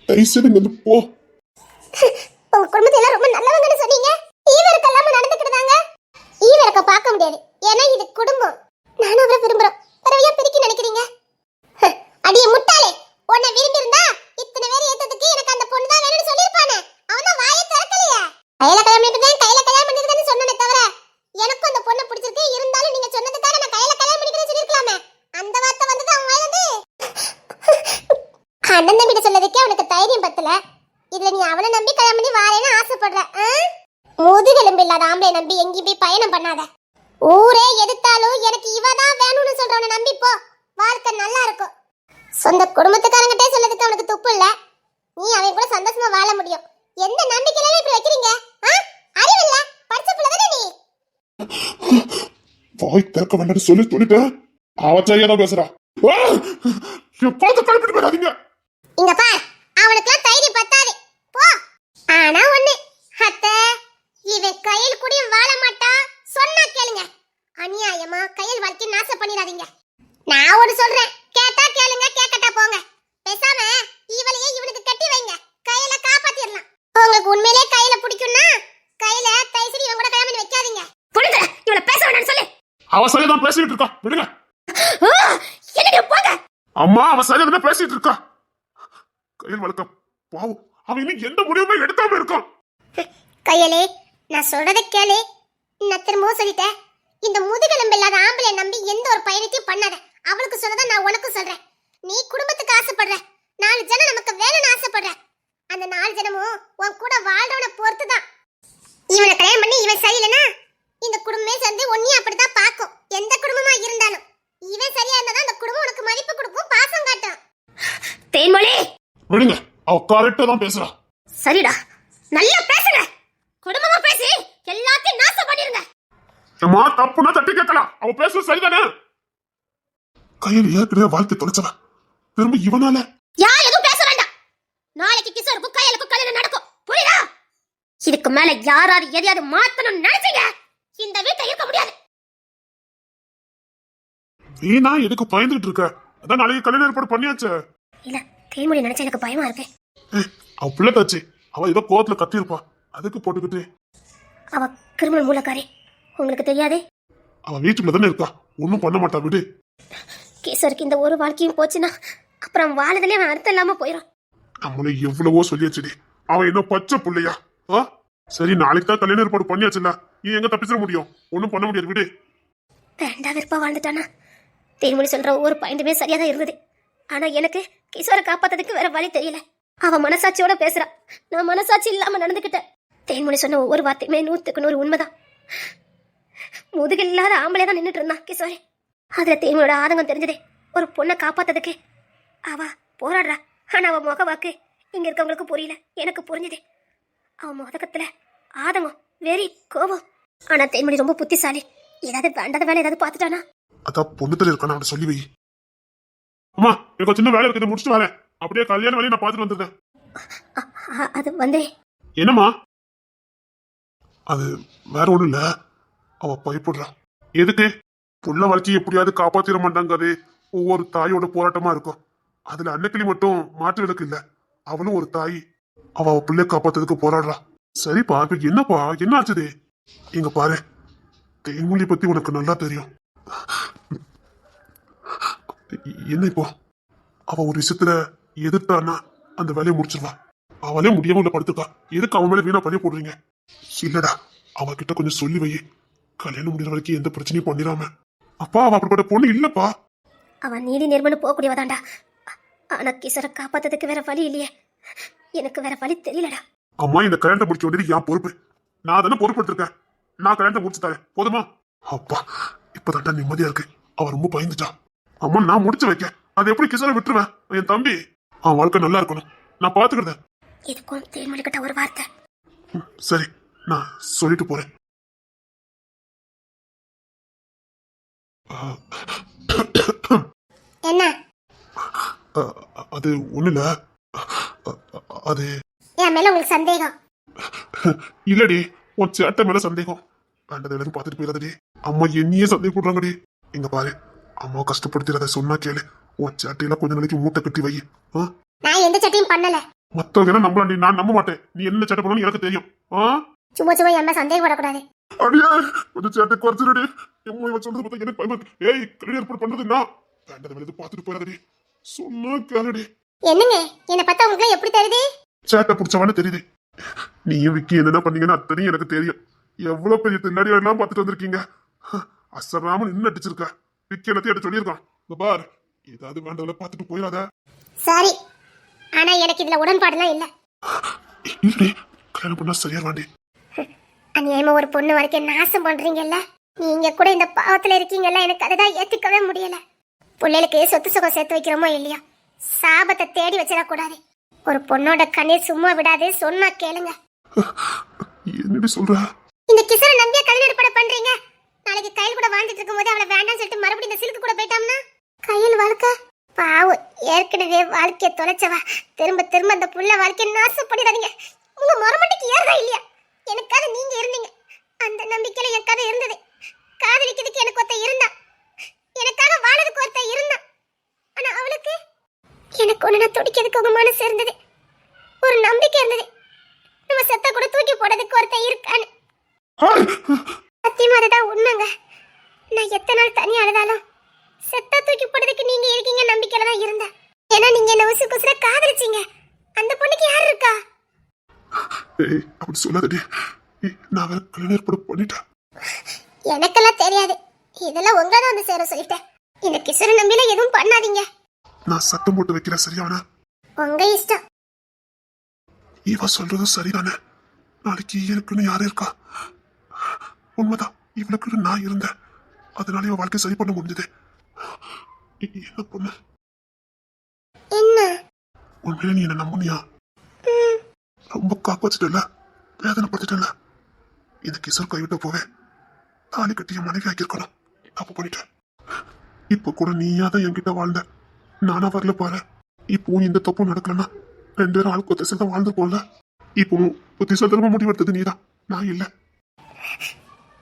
தயவு செய்து இங்க வந்து போ. உங்க குடும்பத்தை எல்லாம் ரொம்ப நல்லவங்கன்னு சொன்னீங்க. ஈவருக்கு எல்லாமே நடந்துக்கிட்டாங்க. ஈவரக்க பார்க்க முடியாது, ஏன்னா இது குடும்பம். நானும் அவரை விரும்புறோம், பரவையா பிரிக்க நினைக்கிறீங்க? அடியே முட்டாளே, உன்னை விரும்பி இருந்தா இத்தனை பேர் ஏத்ததுக்கு எனக்கு அந்த பொண்ணு தான் வேணும்னு சொல்லிருப்பானே. அவன் தான் வாயை திறக்கலையே. கையில கல்யாணம் பண்ணிக்கிறேன், கையில கல்யாணம் பண்ணிக்கிறேன்னு சொன்னனே தவிர எனக்கும் அந்த பொண்ணை பிடிச்சிருக்கு. இருந்தாலும் நீங்க சொன்னதுக்காக நான் கையில கல்யாணம் பண்ணிக்கிறேன்னு சொல்லிருக்கலாமே. அந்த வார்த்தை வந்தது அவன் வாயில இருந்து. அண்ணன் தம்பிட்ட சொன்னதுக்கே அவனுக்கு தைரியம் பத்தல. இதுல நீ அவனை நம்பி கல்யாணம் பண்ணி வாரேன்னு ஆசைப்படுற. முதுகெலும்பு இல்லாத ஆம்பளை நம்பி எங்கேயும் போய் பயணம் பண்ணாத. ஊரே எதிர்த்தாலும் எனக்கு இவதான் வேணும்னு சொல்றவனை நம்பி போ, வாழ்க்கை நல்லா இருக்கும். சொந்த குடும்பத்துக்காரங்கிட்டே சொன்னதுக்கு அவனுக்கு துப்பு இல்ல. நீ அவன் கூட சந்தோஷமா வாழ முடியும். எந்த நம்பிக்கையில இப்படி வைக்கிறீங்க? அறிவில்ல, படிச்ச பிள்ளை தானே நீ. வாய் திறக்க வேண்டாம்னு சொல்லிட்டேன். அவச்சாரியா தான் பேசுறா. பார்த்து கலப்பிட்டு போயிடாதீங்க. இங்க பார், அவனுக்குலாம் தைரியம் பத்தாது, போ. ஆனா ஒண்ணு அத்தை, இவன் கையில் கூடயும் வாழ மாட்டா. சொன்னா கேளுங்க, அநியாயமா கையில் வாழ்க்கை நாசம் பண்ணிடாதீங்க. நான் ஒரு சொல்றேன், கேட்டா கேளுங்க, கேட்கட்டா போங்க. பேசாம இவளையே இவனுக்கு கட்டி வைங்க, கையில காப்பாத்திடலாம். உங்களுக்கு உண்மையிலே கையில பிடிக்கும்னா கையில தைசரி இவன் கூட கல்யாணம் பண்ணி வைக்காதீங்க. புரியுதா? இவள பேச வேண்டாம்னு சொல்லு. அவ சரியா தான் பேசிட்டு இருக்கா, விடுங்க. என்னடி போங்க. அம்மா, அவ சரியா தான் பேசிட்டு இருக்கா. கையில் வளர்க்க பாவம், அவன் இன்னும் எந்த முடிவுமே எடுக்காம இருக்கான். கையலே, நான் சொல்றத கேளு. நான் திரும்பவும் சொல்லிட்டேன், இந்த முதுகெலும்பு இல்லாத ஆம்பளை நம்பி எந்த ஒரு பயணத்தையும் பண்ணாத. அவளுக்கு சொன்னதை நான் உனக்கும் சொல்றேன். நீ குடும்பத்துக்கு ஆசைப்படுற, 4 ஜனம் நமக்கு வேணும்னு ஆசைப்படுற. அந்த 4 ஜனமும் உன் கூட வாழ்றவனை பொறுத்து தான். இவனை கல்யாணம் பண்ணி இவன் சரியில்லைன்னா இந்த குடும்பமே சேர்ந்து ஒன்னியும் அப்படித்தான் பார்க்கும். எந்த குடும்பமா இருந்தாலும் இவன் சரியா இருந்தாதான் அந்த குடும்பம் உனக்கு மதிப்பு கொடுக்கும், பாசம் காட்டும். தேன்மொழி, விடுங்க, அவ கரெக்டா தான் பேசுறா. சரிடா, நல்லா பேசுங்க. குடும்பமா பேசி எல்லாத்தையும் நாசம் பண்ணிருங்க. அம்மா, தப்புனா தட்டி கேட்கலாம், அவ பேசுறது சரிதானே? கையில் ஏற்கனவே வாழ்க்கை தொலைச்சவ, திரும்ப இவனால யார் எதுவும் பேச வேண்டாம். நாளைக்கு கிஷோருக்கும் கையலுக்கும் கல்யாணம் நடக்கும், புரியுதா? இதுக்கு மேல யாராவது எதையாவது மாத்தணும்னு நினைச்சீங்க, இந்த வீட்டை இருக்க முடியாது. நீனா எதுக்கு பயந்துட்டு இருக்க? அதான் நாளைக்கு கல்யாணம் ஏற்பாடு பண்ணியாச்சு. இல்ல, தேன்மொழி நினைச்சா எனக்கு பயமா இருக்கு. அவ பிள்ளை தாச்சு, அவ ஏதோ கோவத்துல கத்தி இருப்பா, அதுக்கு போட்டுக்கிட்டு. அவ கிரிமினல் மூலக்காரி, உங்களுக்கு தெரியாதே. அவ வீட்டுக்குள்ள தானே இருக்கா, ஒன்னும் பண்ண மாட்டா, விடு. கிஷோருக்கு இந்த ஒரு வாழ்க்கையும் போச்சுன்னா அப்புறம் வாழதுலயே அவன் அர்த்தம் இல்லாம போயிடும். நம்மள எவ்வளவோ சொல்லியாச்சுடி, அவன் என்ன பச்சை புள்ளையா? சரி, நாளைக்கு தான் கல்யாணம் ஏற்பாடு பண்ணியாச்சுல்ல, நீ எங்க தப்பிச்சிட முடியும்? ஒன்னும் பண்ண முடியாது, விடு. வேண்டா விருப்பா வாழ்ந்துட்டானா? தேன்மொழி சொல்ற ஒவ்வொரு பாயிண்டுமே சரியா தான் இருந்தது. ஆனா எனக்கு கிஷோரை காப்பாத்ததுக்கு வேற வழி தெரியல. அவ மனசாட்சியோட பேசுறா, நான் மனசாட்சி இல்லாம நடந்துக்கிட்டேன். தேன்மொழி சொன்ன ஒவ்வொரு வார்த்தையுமே 100% உண்மைதான். முதுகு இல்லாத ஆம்பளை தான் நின்றுட்டு இருந்தான் கிஷோரி. அதுல தேன்மொழியோட ஆதங்கம் தெரிஞ்சதே. ஒரு பொண்ணை காப்பாத்ததுக்கு அவ போராடுறா. ஆனா அவ முக வாக்கு இங்க இருக்கவங்களுக்கு புரியல, எனக்கு புரிஞ்சுது. அவ முகத்துல ஆதங்கம், வெறி, கோபம். ஆனா தேன்மொழி ரொம்ப புத்திசாலி. ஏதாவது வேண்டாத வேலை ஏதாவது பார்த்துட்டானா? அதான் பொண்ணுத்துல இருக்கான அவனை சொல்லி வை. அம்மா எனக்கு ஒரு சின்ன வேலை இருக்குது, முடிச்சுட்டு வரேன். அப்படியே கல்யாண வேலையை நான் பார்த்துட்டு வந்துருந்தேன். அது வந்து என்னம்மா? அது வேற ஒண்ணும் இல்ல, அவ பயப்படுறான். எதுக்கு? புள்ள வாழ்க்கையை எப்படியாவது காப்பாத்திர மாட்டாங்க. அது ஒவ்வொரு தாயோட போராட்டமா இருக்கும். அதுல அன்னைக்கிளி மட்டும் மாற்று விளக்கு இல்ல, அவளும் ஒரு தாய். அவ பிள்ளை காப்பாத்துறதுக்கு போராடுறா. சரிப்பா, இப்ப என்னப்பா, என்ன ஆச்சுது? இங்க பாரு, தேன்மொழி பத்தி உனக்கு நல்லா தெரியும். என்ன இப்போ? அவ ஒரு விஷயத்துல எதிர்த்தான்னா அந்த வேலையை முடிச்சிருவா. அவளே முடியாம உள்ள படுத்துக்கா. எதுக்கு அவன் மேல வீணா பழிய போடுறீங்க? இல்லடா, அவகிட்ட கொஞ்சம் சொல்லி வை. கல்யாணம் முடிகிற வரைக்கும் எந்த பிரச்சனையும் பண்ணிடாம. அப்பா, அவ அப்படிப்பட்ட பொண்ணு இல்லப்பா. அவன் நீதி நேர்மனு போகக்கூடியவதாண்டா. ஆனா கிஷோரை காப்பாத்ததுக்கு வேற வழி இல்லையே. எனக்கு வேற வழி தெரியலடா. அம்மா, இந்த கல்யாணத்தை முடிக்க வேண்டியது என் பொறுப்பு. நான் தானே பொறுப்பெடுத்திருக்கேன். நான் கல்யாணத்தை முடிச்சு தரேன், போதுமா? அப்பா, இப்பதான்டா நிம்மதியா இருக்கு. அவ ரொம்ப பயந்துட்டா. அம்மா, நான் முடிச்சு வைக்க அது எப்படி கிஷோரை விட்டுருவேன்? என் தம்பி அவன் வாழ்க்கை நல்லா இருக்கணும், நான் பாத்துக்கிறேன். இதுக்கும் தேன்மொழி கிட்ட ஒரு வார்த்தை. சரி, நான் சொல்லிட்டு போறேன். என்ன? அது ஒண்ணுல, அது என் மேல உங்களுக்கு சந்தேகம்? இல்லடி, உன் சேட்டை மேல சந்தேகம். வேண்டதை எல்லாரும் பார்த்துட்டு போயிடாதடி. அம்மா என்னையே சந்தேகப்படுறாங்கடி. இங்க பாரு, அம்மா கஷ்டப்படுத்திடாத, சொன்னா கேளு. உன் சேட்டையெல்லாம் கொஞ்ச நாளைக்கு மூட்டை கட்டி வை. நான் எந்த சட்டையும் பண்ணல. மத்தவங்க நம்பலாண்டி, நான் நம்ப மாட்டேன். நீ என்ன சேட்டை பண்ணணும் எனக்கு தெரியும். சும்மா சும்மா என் மேல சந்தேகப்படக்கூடாது. அடியே, கொஞ்சம் சேட்டை குறைச்சிருடி. எம்மா இவன் சொல்றது பார்த்தா எனக்கு பயமா இருக்கு. ஏய், கல்யாணம் ஏற்பாடு பண்றதுன்னா வேண்டதை வெளியே பார்த்துட்டு போயிடாதடி, சொன்னா கேளுடி. என்னங்க, என்னை பார்த்தா உங்களுக்கு எப்படி தெரியுது? சேட்டை பிடிச்சவான்னு தெரியுது. நீயும் விக்கி என்னென்ன பண்ணீங்கன்னு அத்தனையும் எனக்கு தெரியும். எவ்வளவு பெரிய திண்டாடி எல்லாம் பார்த்துட்டு வந்திருக்கீங்க. அசராம நின்று அடிச்சிருக்க. விக்கி எல்லாத்தையும் எடுத்து சொல்லியிருக்கான். பார், ஏதாவது வேண்டதில்ல பார்த்துட்டு போயிடாத. சரி, ஆனா எனக்கு இதுல உடன்பாடுலாம் இல்ல. இல்லடி, கல்யாணம் பண்ணா சரியா வாண்டி. அநியாயமா ஒரு பொண்ணு வரைக்கும் நாசம் பண்றீங்கல்ல. நீங்க கூட இந்த பாவத்துல இருக்கீங்கல்ல, எனக்கு அதுதான் ஏத்துக்கவே முடியல. பிள்ளைகளுக்கு சொத்து சுகம் சேர்த்து வைக்கிறோமோ இல்லையா, சாபத்தை தேடி வச்சிடக்கூடாது. ஒரு பொண்ணோட கண்ணீர் சும்மா விடாது, சொன்னா கேளுங்க. என்னடி சொல்ற? இந்த கிஷோரை நம்பியா கல்யாணம் ஏற்பாடு பண்றீங்க? நாளைக்கு கையில் கூட வாழ்ந்துட்டு இருக்கும் போது அவளை வேண்டாம்னு சொல்லிட்டு மறுபடியும் இந்த சிலுக்கு கூட போயிட்டாம்னா கையில் வாழ்க்கை பாவம். ஏற்கனவே வாழ்க்கைய தொலைச்சவா திரும்ப திரும்ப அந்த புள்ள வாழ்க்கையை நாசம் பண்ணிடாதீங்க. உங்க மரமண்டைக்கு ஏறதா இல்லையா? எனக்காக நீங்க இருந்தீங்க, அந்த நம்பிக்கையில என் கதை இருந்தது. காதலிக்கிறதுக்கு எனக்கு ஒருத்த இருந்தா, எனக்காக வாழறதுக்கு ஒருத்த இருந்தா. ஆனா அவளுக்கு எனக்கு ஒண்ணு துடிக்கிறதுக்கு உங்க மனசு இருந்தது, ஒரு நம்பிக்கை இருந்தது. நம்ம செத்த கூட தூக்கி போடுறதுக்கு ஒருத்த இருக்கான்னு. சத்தியமா அதுதான் உண்மைங்க. நான் எத்தனை நாள் தனியா அழுதாலும் செத்த தூக்கி போடுறதுக்கு நீங்க இருக்கீங்க நம்பிக்கையில தான் இருந்தேன். ஏன்னா நீங்க என்ன உசு குசுர காதலிச்சீங்க. அந்த பொண்ணுக்கு யார் இருக்கா? ஏய், அப்படி சொல்லாதடி. நான் வேற கல்யாணம் ஏற்பாடு பண்ணிட்டேன். எனக்கெல்லாம் தெரியாது, இதெல்லாம் உங்களை தான் வந்து சேர சொல்லிட்டேன். இந்த கிஷோரை நம்பியில எதுவும் பண்ணாதீங்க. நான் சத்தம் போட்டு வைக்கிறேன், சரியானா? உங்க இஷ்டம். இவ சொல்றதும் சரிதானே. நாளைக்கு எனக்குன்னு யாரு இருக்கா? உண்மைதான், இவளுக்கு நான் இருந்தேன். அதனால இவன் வாழ்க்கை சரி பண்ண முடிஞ்சது. என்ன பொண்ணு, என்ன உண்மையில நீ என்ன நம்புனியா? ரொம்ப காப்பாச்சிட்டல, வேதனைப்படுத்திட்டல. இந்த கிஷோர் கைவிட்ட போவேன். தாலி கட்டிய மனைவி ஆக்கியிருக்கணும். தப்பு பண்ணிட்டேன். இப்ப கூட நீயா தான் என்கிட்ட வாழ்ந்த, நானா வரல பாரு. இப்போ இந்த தப்பு நடக்கலன்னா 2 பேரும் ஆளுக்கு ஒத்த சேர்ந்து வாழ்ந்துருப்போம்ல. இப்போ புத்திசாலித்தனமா முடிவெடுத்தது நீதான், நான் இல்ல.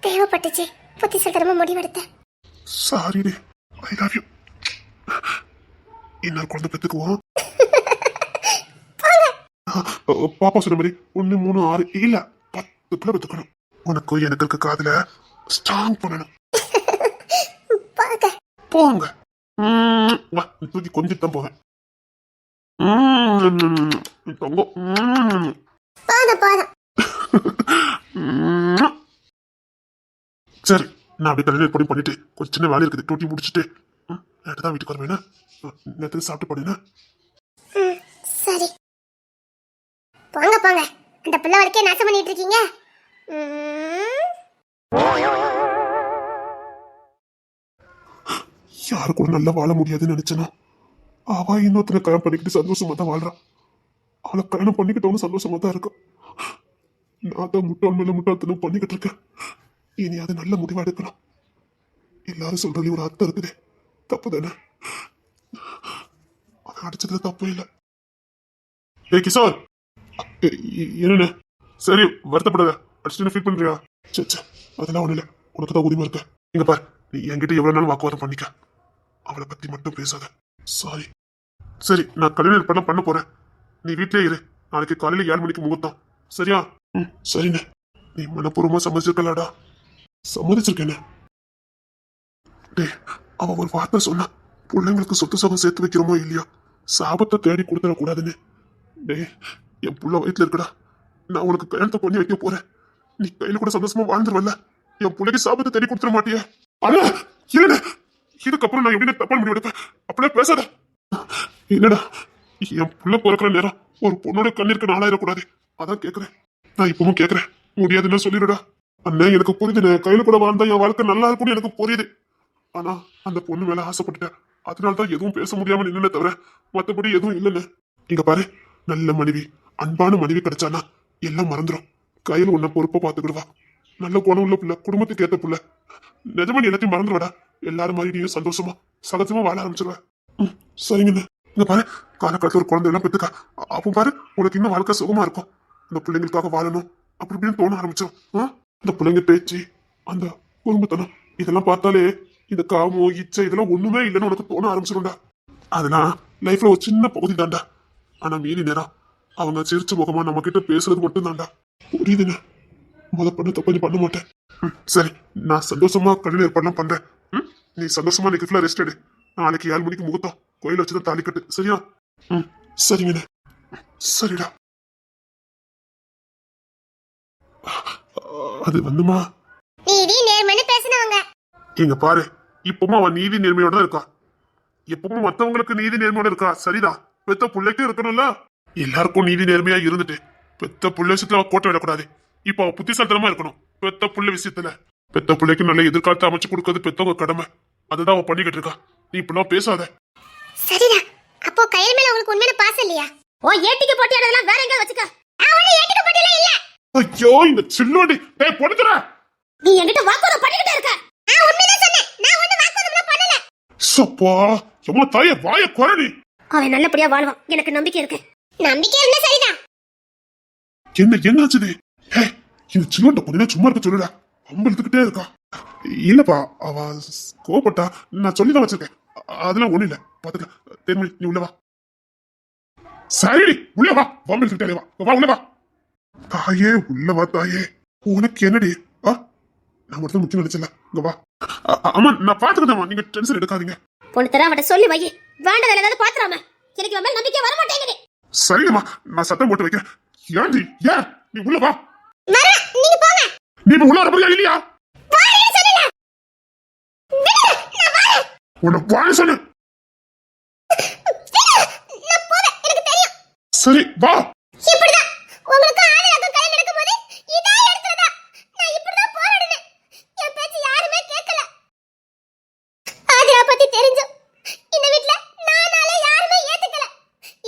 தேவைப்பட்டுச்சு, புத்திசாலித்தனமா முடிவெடுத்தேன். Sorry, I love you. இன்னொரு குழந்தை பெற்றுக்குவோம். பாப்பா சொன்ன மாதிரி 1, 3, 6 இல்ல 10 பிள்ளை பெற்றுக்கணும். உனக்கும் எனக்கு இருக்க காதுல ஸ்ட்ராங் பண்ணணும். போங்க, வா, தூக்கி கொஞ்சம் தான் போவேன். சரி, நான் அப்படி கல்யாணம் ஏற்பாடு பண்ணிட்டு கொஞ்சம் சின்ன வேலை இருக்குது, டூட்டி முடிச்சுட்டு நேற்று தான் வீட்டுக்கு வருவேன். நேற்று சாப்பிட்டு போனேன்னா சரி. போங்க போங்க, அந்த பிள்ளை வரைக்கும் நாசம் பண்ணிட்டு இருக்கீங்க. ம். யாரு கூட நல்லா வாழ முடியாதுன்னு நினைச்சனோ அவ இன்னொருத்தனை கல்யாணம் பண்ணிக்கிட்டு சந்தோஷமா தான் வாழ்றான். அவளை கல்யாணம் பண்ணிக்கிட்டவனு சந்தோஷமா தான் இருக்கும். நான் தான் முட்டாள் மேல முட்டாள்தனம் பண்ணிக்கிட்டு இருக்கேன். இனி அது நல்ல முடிவா எடுக்கணும். எல்லாரும் சொல்றதுல ஒரு அர்த்தம் இருக்குது. தப்பு தானே? அவன் அடிச்சதுல தப்பு இல்லை. ஏய் கிஷோர், என்ன சரி வருத்தப்படாத. அடிச்சுட்டு ஃபீல் பண்றியா? சே அதெல்லாம் ஒண்ணு இல்லை. உனக்கு தான் உரிமை இருக்க. இங்க பாரு, நீ என்கிட்ட எவ்வளவு நாள் வாக்குவாதம் பண்ணிக்க. அவளை பத்தி மட்டும் பேசாத. சாரி. சரி, நான் கல்யாண ஏற்பாடு பண்ண போறேன். நீ வீட்லயே இரு. நாளைக்கு காலையில 7 மணிக்கு முகூர்த்தம். சரியா? சரிண்ணே. நீ மனப்பூர்வமா சம்மதிச்சிருக்கலாடா? சம்மதிச்சிருக்கேண்ணே. டேய், அவ ஒரு வார்த்தை சொன்னா, பிள்ளைங்களுக்கு சொத்து சுகம் சேர்த்து வைக்கிறோமோ இல்லையா, சாபத்தை தேடி கொடுத்துடக்கூடாதுன்னு. டேய், என் புள்ள வயிற்றுல இருக்குடா. நான் உனக்கு கல்யாணத்தை பண்ணி வைக்க போறேன். நீ கையில கூட சந்தோஷமா வாழ்ந்துருவல்ல. என் பிள்ளைக்கு சாபத்தை தேடி கொடுத்துட மாட்டியா? அண்ணா இல்ல, இதுக்கப்புறம் நான் எப்படி தப்பான முடிவு எடுப்பேன்? அப்படியே பேசாத. இல்லடா, என் புள்ள பிறக்கிற நேரம் ஒரு பொண்ணோட கண்ணிற்கு நாளாயிடக்கூடாது. அதான் கேக்குறேன். நான் இப்பவும் கேக்குறேன். முடியாதுன்னு சொல்லிடுடா. அண்ணே, எனக்கு புரியுதுண்ணே. கையில கூட வாழ்ந்தா என் வாழ்க்கை நல்லா இருக்கும்னு எனக்கு புரியுது. ஆனா அந்த பொண்ணு மேல ஆசைப்பட்டுட்டேன். அதனாலதான் எதுவும் பேச முடியாம நின்னுனே தவிர மத்தபடி எதுவும் இல்லைன்னு. இங்க பாரு, நல்ல மனைவி, அன்பான மனைவி கிடைச்சானா எல்லாம் மறந்துடும். கையில உன்ன பொறுப்பா பாத்துக்கிடுவா. நல்ல குணம் உள்ள புள்ள, குடும்பத்துக்கு ஏத்த புள்ள. நிஜமா நீ எல்லாத்தையும் மறந்துடுவாடா. எல்லாரும் மாதிரி நீயும் சந்தோஷமா சகஜமா வாழ ஆரம்பிச்சிருவ. சரிங்கண்ணே. இங்க பாரு, காலக்காலத்துல ஒரு குழந்தை எல்லாம் பெத்துக்கா. அப்போ பாரு, உனக்கு இன்னும் வாழ்க்கை சுகமா இருக்கும். அந்த பிள்ளைங்களுக்காக வாழணும் அப்படி இப்படின்னு தோண ஆரம்பிச்சிடும். அந்த பிள்ளைங்க பேச்சு, அந்த குடும்பத்தனம், இதெல்லாம் பார்த்தாலே இந்த காமோ இச்சை இதெல்லாம் ஒண்ணுமே இல்லைன்னு உனக்கு தோண ஆரம்பிச்சிடும்டா. அதெல்லாம் லைஃப்ல ஒரு சின்ன பகுதி தான்டா. ஆனா மீறி நேரம் அவங்க சிரிச்ச முகமா நம்ம கிட்ட பேசுறது மட்டும் தான்டா. புரியுதுண்ணே. பண்ண தப்பு பண்ண மாட்டேன். சரி, நான் சந்தோஷமா கல்யாணம் ஏற்பாடுலாம் பண்றேன். நீ சந்தோஷமா இன்னைக்கு ஃபுல்லா ரெஸ்ட் எடு. நாளைக்கு 7 மணிக்கு முகூர்த்தம். கோயில வச்சுதான் தாலி கட்டு. சரியா? சரிங்கண்ணே. சரிடா. அது வந்துமா, நீதி நேர்மைன்னு பேசினவங்க. இங்க பாரு, இப்பவும் அவன் நீதி நேர்மையோட தான் இருக்கா. எப்பவும் மத்தவங்களுக்கு நீதி நேர்மையோட இருக்கா. சரிதான், பெத்த பிள்ளைக்கும் இருக்கணும்ல. எல்லாருக்கும் நீதி நேர்மையா இருந்துட்டு பெத்த புள்ள விஷயத்துல அவ கோட்டை விடக்கூடாது. இப்ப அவ புத்திசாலித்தனமா இருக்கணும். பெத்த புள்ள விஷயத்துல பெத்த பிள்ளைக்கு நல்ல எதிர்காலத்தை அமைச்சு கொடுக்கறது பெத்தவங்க கடமை. அதுதான் அவ பண்ணிக்கிட்டு இருக்கா. நீ இப்பெல்லாம் பேசாத. சரிடா. அப்போ கையில் மேல உங்களுக்கு உண்மையான பாசம் இல்லையா? ஓ, ஏட்டிக்கு போட்டியானதெல்லாம் வேற எங்க வச்சுக்க. அவனே ஏட்டிக்கு போட்டியல இல்ல. ஐயோ, இந்த சில்லோடி டேய் பொடுத்துற. நீ என்கிட்ட வாக்குவாதம் பண்ணிக்கிட்டே இருக்க. நான் உண்மையிலே சொன்னேன். நான் ஒண்ணு வாக்குவாதம்லாம் பண்ணல. சப்பா, எம்மா தாயே, வாயை குறடி. அவன் நல்லபடியா வாழ்வான், எனக்கு நம்பிக்கை இருக்கு. நம்பிக்கை இருந்தா சரிதான். என்னாச்சுது? ஹே, இந்த சில்லோட்ட பொண்ணு சும்மா இருக்க சொல்லுடா. அம்பலத்துக்கிட்டே இருக்கா. இல்லப்பா, அவ கோபப்பட்டா. நான் சொல்லிதான் வச்சிருக்கேன். அதெல்லாம் ஒண்ணு இல்ல, பாத்துக்கலாம். தேன்மொழி, நீ உள்ளவா. சரி, உள்ளவா. வம்பெழுத்துக்கிட்டே வா, உள்ளவா. தாயே, உள்ளவா தாயே. உனக்கு என்னடி? நான் மட்டும் முக்கியம் நினைச்சல. இங்க வா. அம்மா, நான் பாத்துக்கிட்டேம்மா. நீங்க டென்ஷன் எடுக்காதீங்க. பொண்ணு தர அவட்ட சொல்லி வை. வேண்டாம், வேற ஏதாவது பாத்துறாம. எனக்கு மேல நம்பிக்கை வர மாட்டேங்குது. சரிங்கம்மா, நான் சத்தம் போட்டு வைக்கிறேன். ஏன்டி? ஏன்? நீ உள்ள வா. நீங்க போங்க. நீ இப்ப உள்ள வர போறியா இல்லையா? உனக்கு வாய சொல்லு. சரி, வா. இப்படிதான் உங்களுக்கு ஆதரவுக்கு கல்யாணம் நடக்கும்போது இதே இடத்துல நான் இப்படிதான் போராடினேன். என் பேச்சு யாருமே கேட்கல. ஆதிரா பத்தி தெரிஞ்சும் இந்த வீட்ல நானால யாருமே ஏத்துக்கல.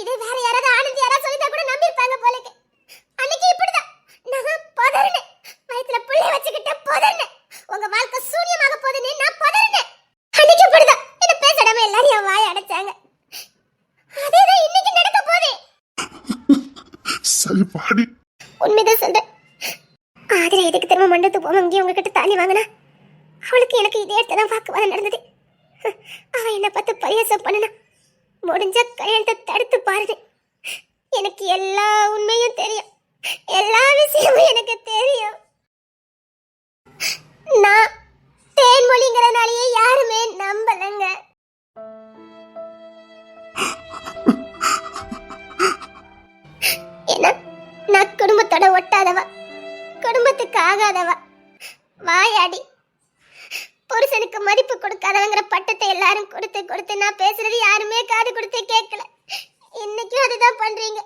இதே வேற யாராவது ஆனந்தி யாராவது சொல்லிட்டா கூட நம்பிருப்பாங்க போலக்கு. அன்னைக்கு இப்படிதான் நான் பதறினேன். வயித்துல புள்ளை வச்சுக்கிட்ட பதறினேன். உங்க வாழ்க்கை சூனியமாக போகுதுன்னு நான் பதறினேன். அன்னைக்கு இப்படிதான் என்ன பேசடாம எல்லாரும் என் வாயை அடைச்சாங்க. அதேதான் இன்னைக்கு நடக்க போகுது. சரி, பாடி. உண்மைதான் சொல்றேன். ஆதிரா எதுக்கு திரும்ப மண்டபத்துக்கு போக இங்கே உங்ககிட்ட தாலி வாங்கினா? அவளுக்கு எனக்கு இதே இடத்துல தான் வாக்குவாதம் நடந்தது. அவ என்னை பார்த்து பரியாசம் பண்ணனா. முடிஞ்ச கல்யாணத்தை தடுத்து பாருது. எனக்கு எல்லா உண்மையும் தெரியும். எல்லா விஷயமும் எனக்கு தெரியும். நான் தேன்மொழிங்கிறனாலேயே யாருமே நம்பலங்க. ஏன்னா நான் குடும்பத்தோட ஒட்டாதவா, குடும்பத்துக்கு ஆகாதவா. வாயாடி புருஷனுக்கு மதிப்பு கொடுக்காதவங்கிற பட்டத்தை எல்லாரும் கொடுத்து கொடுத்து நான் பேசுறது யாருமே காது கொடுத்து கேட்கல. இன்னைக்கும் அதுதான் பண்றீங்க.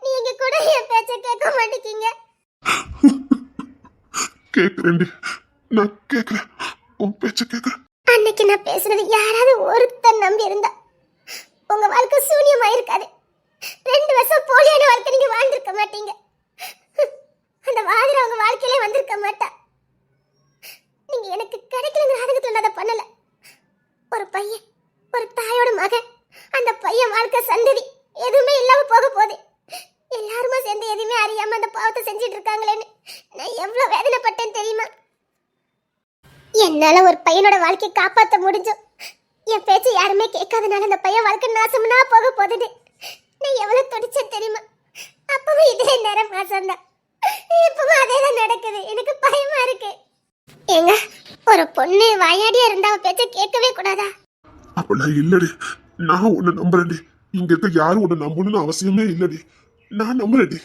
நீங்க கூட என் பேச்ச கேட்க மாட்டேங்கீங்க. கேக்குறேன்டி, நான் கேக்குறேன், உன் பேச்ச கேக்குறேன். அன்னைக்கு நான் பேசுறது யாராவது ஒருத்தர் நம்பி இருந்தா உங்க வாழ்க்கை சூனியமா இருக்காது. 2 வருஷம் போலியான வாழ்க்கை நீங்க வாழ்ந்திருக்க மாட்டீங்க. அந்த வாதிர உங்க வாழ்க்கையிலே வந்திருக்க மாட்டா. நீங்க எனக்கு கிடைக்கலங்கிற நாடகத்துல நான் அதை பண்ணல. ஒரு பையன், ஒரு தாயோட மகன், அந்த பையன் வாழ்க்கை சந்ததி எதுவுமே இல்லாம போக போகுது. எல்லாருமா சேர்ந்து எதுவுமே அறியாம அந்த பாவத்தை செஞ்சுட்டு இருக்காங்களேன்னு நான் எவ்வளவு வேதனைப்பட்டேன்னு தெரியுமா? என்னால ஒரு பையனோட வாழ்க்கையை காப்பாற்ற முடிஞ்சும் என் பேச்சு யாருமே கேட்காதனால அந்த பையன் வாழ்க்கை நாசம்னா போக போகுது. நான் எவ்வளவு துடிச்சேன் தெரியுமா? அப்பவும் இதே நேரம் மாசம்தான், இப்பவும் அதேதான் நடக்குது. எனக்கு பயமா இருக்கு. ஏங்க, ஒரு பொண்ணு வாயாடியா இருந்தா அவ பேச்ச கேட்கவே கூடாதா? அப்பெல்லாம் இல்லடி, நான் உன்னை நம்புறேன்டி. இங்க இருக்க யாரும் உன்னை நம்பணும்னு அவசியமே இல்லடி. நான் நம்புறேன்டி,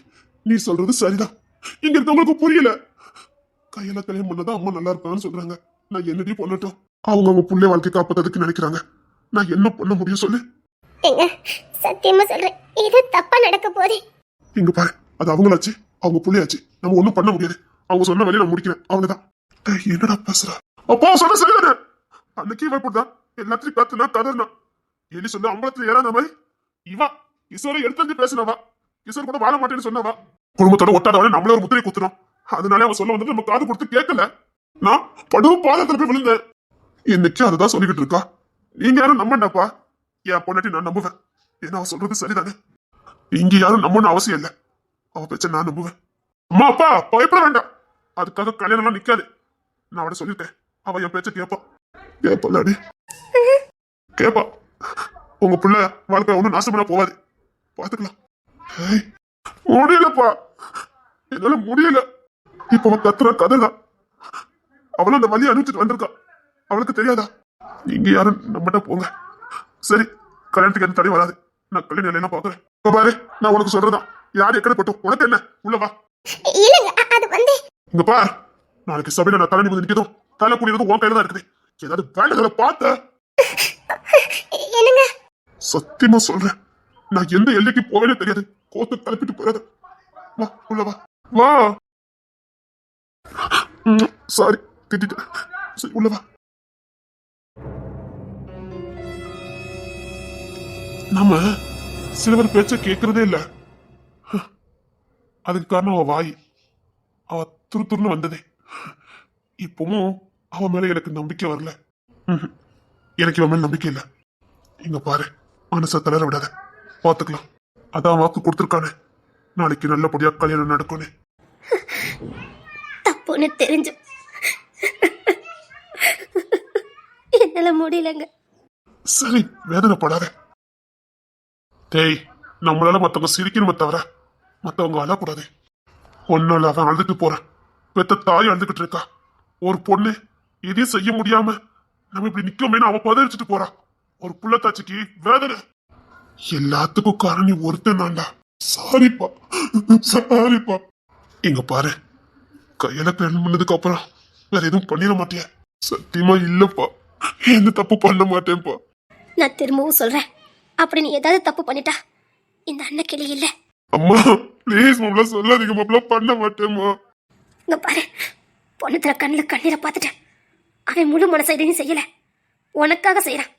நீ சொல்றது சரிதான். இங்க இருக்கவங்களுக்கு புரியல. கையில கல்யாணம் பண்ணதான் அம்மா நல்லா இருப்பாங்கன்னு சொல்றாங்க. நான் என்னடி பண்ணட்டும்? அவங்க புள்ளை வாழ்க்கை காப்பாத்ததுக்கு நினைக்கிறாங்க. நான் என்ன பண்ண முடியும் சொல்லு? ஏங்க, சத்தியமா சொல்றேன், இது தப்பா நடக்க போதே. இங்க பாரு, அது அவங்களாச்சு, அவங்க புள்ளையாச்சு. நம்ம ஒண்ணும் பண்ண முடியாது. அவங்க சொன்ன வழியை நான் முடிக்கிறேன், அவ்வளவுதான். என்னடா பேசுற? அப்பா சொன்ன சரிதானே? அன்னைக்கு இவன் இப்படிதான் எல்லாத்தையும் கத்துனா கதர்னா எலி சொல்லு அம்பலத்துல ஏறாத மாதிரி இவா கிஷோரை எடுத்து பேசினவா. கிஷோர் கூட வாழ மாட்டேன்னு சொன்னவா. குடும்பத்தோட ஒட்டாதவனே நம்மளே ஒரு முத்திரை குத்துறோம். அதனால அவன் சொல்ல வந்துட்டு நம்ம காது கொடுத்து கேட்கல. நான் படுவும் பாதத்துல போய் விழுந்தேன். இன்னைக்கு அதுதான் சொல்லிக்கிட்டு இருக்கா. நீங்க யாரும் நம்பண்டாப்பா. என் பொண்ணாட்டி நான் நம்புவேன். ஏன்னா அவன் சொல்றது சரிதானே. இங்க யாரும் நம்பணும்னு அவசியம் இல்லை. அவ பேச்ச நான் நம்புவேன். அம்மா அப்பா பயப்பட வேண்டாம். அதுக்காக கல்யாணம் எல்லாம் நிக்காது. நான் அவட சொல்லிட்டேன். அவ என் பேச்ச கேட்பா. கேட்பலாடி, கேப்பா. உங்க பிள்ளை வாழ்க்கை ஒன்றும் நாசம் பண்ண போவாது. பாத்துக்கலாம். முடியலப்பா, என்னால முடியல. இப்ப அவன் கத்துற கதைதான். அவளும் அந்த வழியை அனுப்பிச்சிட்டு வந்திருக்கா. அவளுக்கு தெரியாதா? நீங்க யாரும் நம்மகிட்ட போங்க. சரி, கல்யாணத்துக்கு எந்த தடை வராது. நான் கல்யாணம் இல்லைன்னா பாக்குறேன். பாரு, நான் உனக்கு சொல்றதான். யார் எக்கடை பட்டும் உனக்கு என்ன? உள்ளவா இங்க பார். நாளைக்கு சபையில நான் தலை நிமிந்து நிற்கிறதும் தலை குடிக்கிறதும் உன் கையில தான் இருக்குது. ஏதாவது வேண்டதை பார்த்த சத்தியமா சொல்றேன், நான் எந்த எல்லைக்கு போவேனே தெரியாது. கோத்து கலப்பிட்டு போயிடாத. வா உள்ளவா வா. சாரி, திட்டிட்டேன். சரி உள்ளவா. நம்ம சிலவர் பேச்ச கேட்கறதே இல்ல. அதுக்கு காரணம் அவ வாய். அவ துருத்துருன்னு வந்ததே. இப்பவும் அவன் மேல எனக்கு நம்பிக்கை வரல. எனக்கு இவன் மேல நம்பிக்கை இல்ல. இங்க பாரு, மனச தளர விடாத. பாத்துக்கலாம். அதான் வாக்கு கொடுத்துருக்கானே, நாளைக்கு நல்லபடியா கல்யாணம் நடக்கும். தப்புன்னு தெரிஞ்சு என்னால முடியலங்க. சரி, வேதனைப்படாத. டேய், நம்மளால மத்தவங்க சிரிக்கணுமே தவிர மத்தவங்க அழக்கூடாது. ஒன்னால அவன் அழுதுட்டு போறான். பெத்த தாய் அழுதுகிட்டு இருக்கா. ஒரு பொண்ணு எதையும் செய்ய முடியாம நம்ம இப்படி நிக்கோமே அவ பதறிச்சுட்டு போறா. ஒரு புள்ளத்தாச்சிக்கு வேதனை. எல்லாத்துக்கும் காரணம் நீ ஒருத்தன் தான்டா. சாரிப்பா, சாரிப்பா. இங்க பாரு, கையில கல்யாணம் பண்ணதுக்கு அப்புறம் வேற எதுவும் பண்ணிட மாட்டியா? சத்தியமா இல்லப்பா, எந்த தப்பு பண்ண மாட்டேன்ப்பா. நான் திரும்பவும் சொல்றேன், அப்படி நீ ஏதாவது தப்பு பண்ணிட்டா இந்த அண்ணன் கிளி இல்ல. அம்மா ப்ளீஸ் மாப்ள, சொல்லாதீங்க மாப்ள, பண்ண மாட்டேம்மா. இங்க பாரு, பொண்ணுத்துல கண்ணுல கண்ணீரை பார்த்துட்டேன். அவன் முழு மனசை இதையும் செய்யல, உனக்காக செய்யறான்.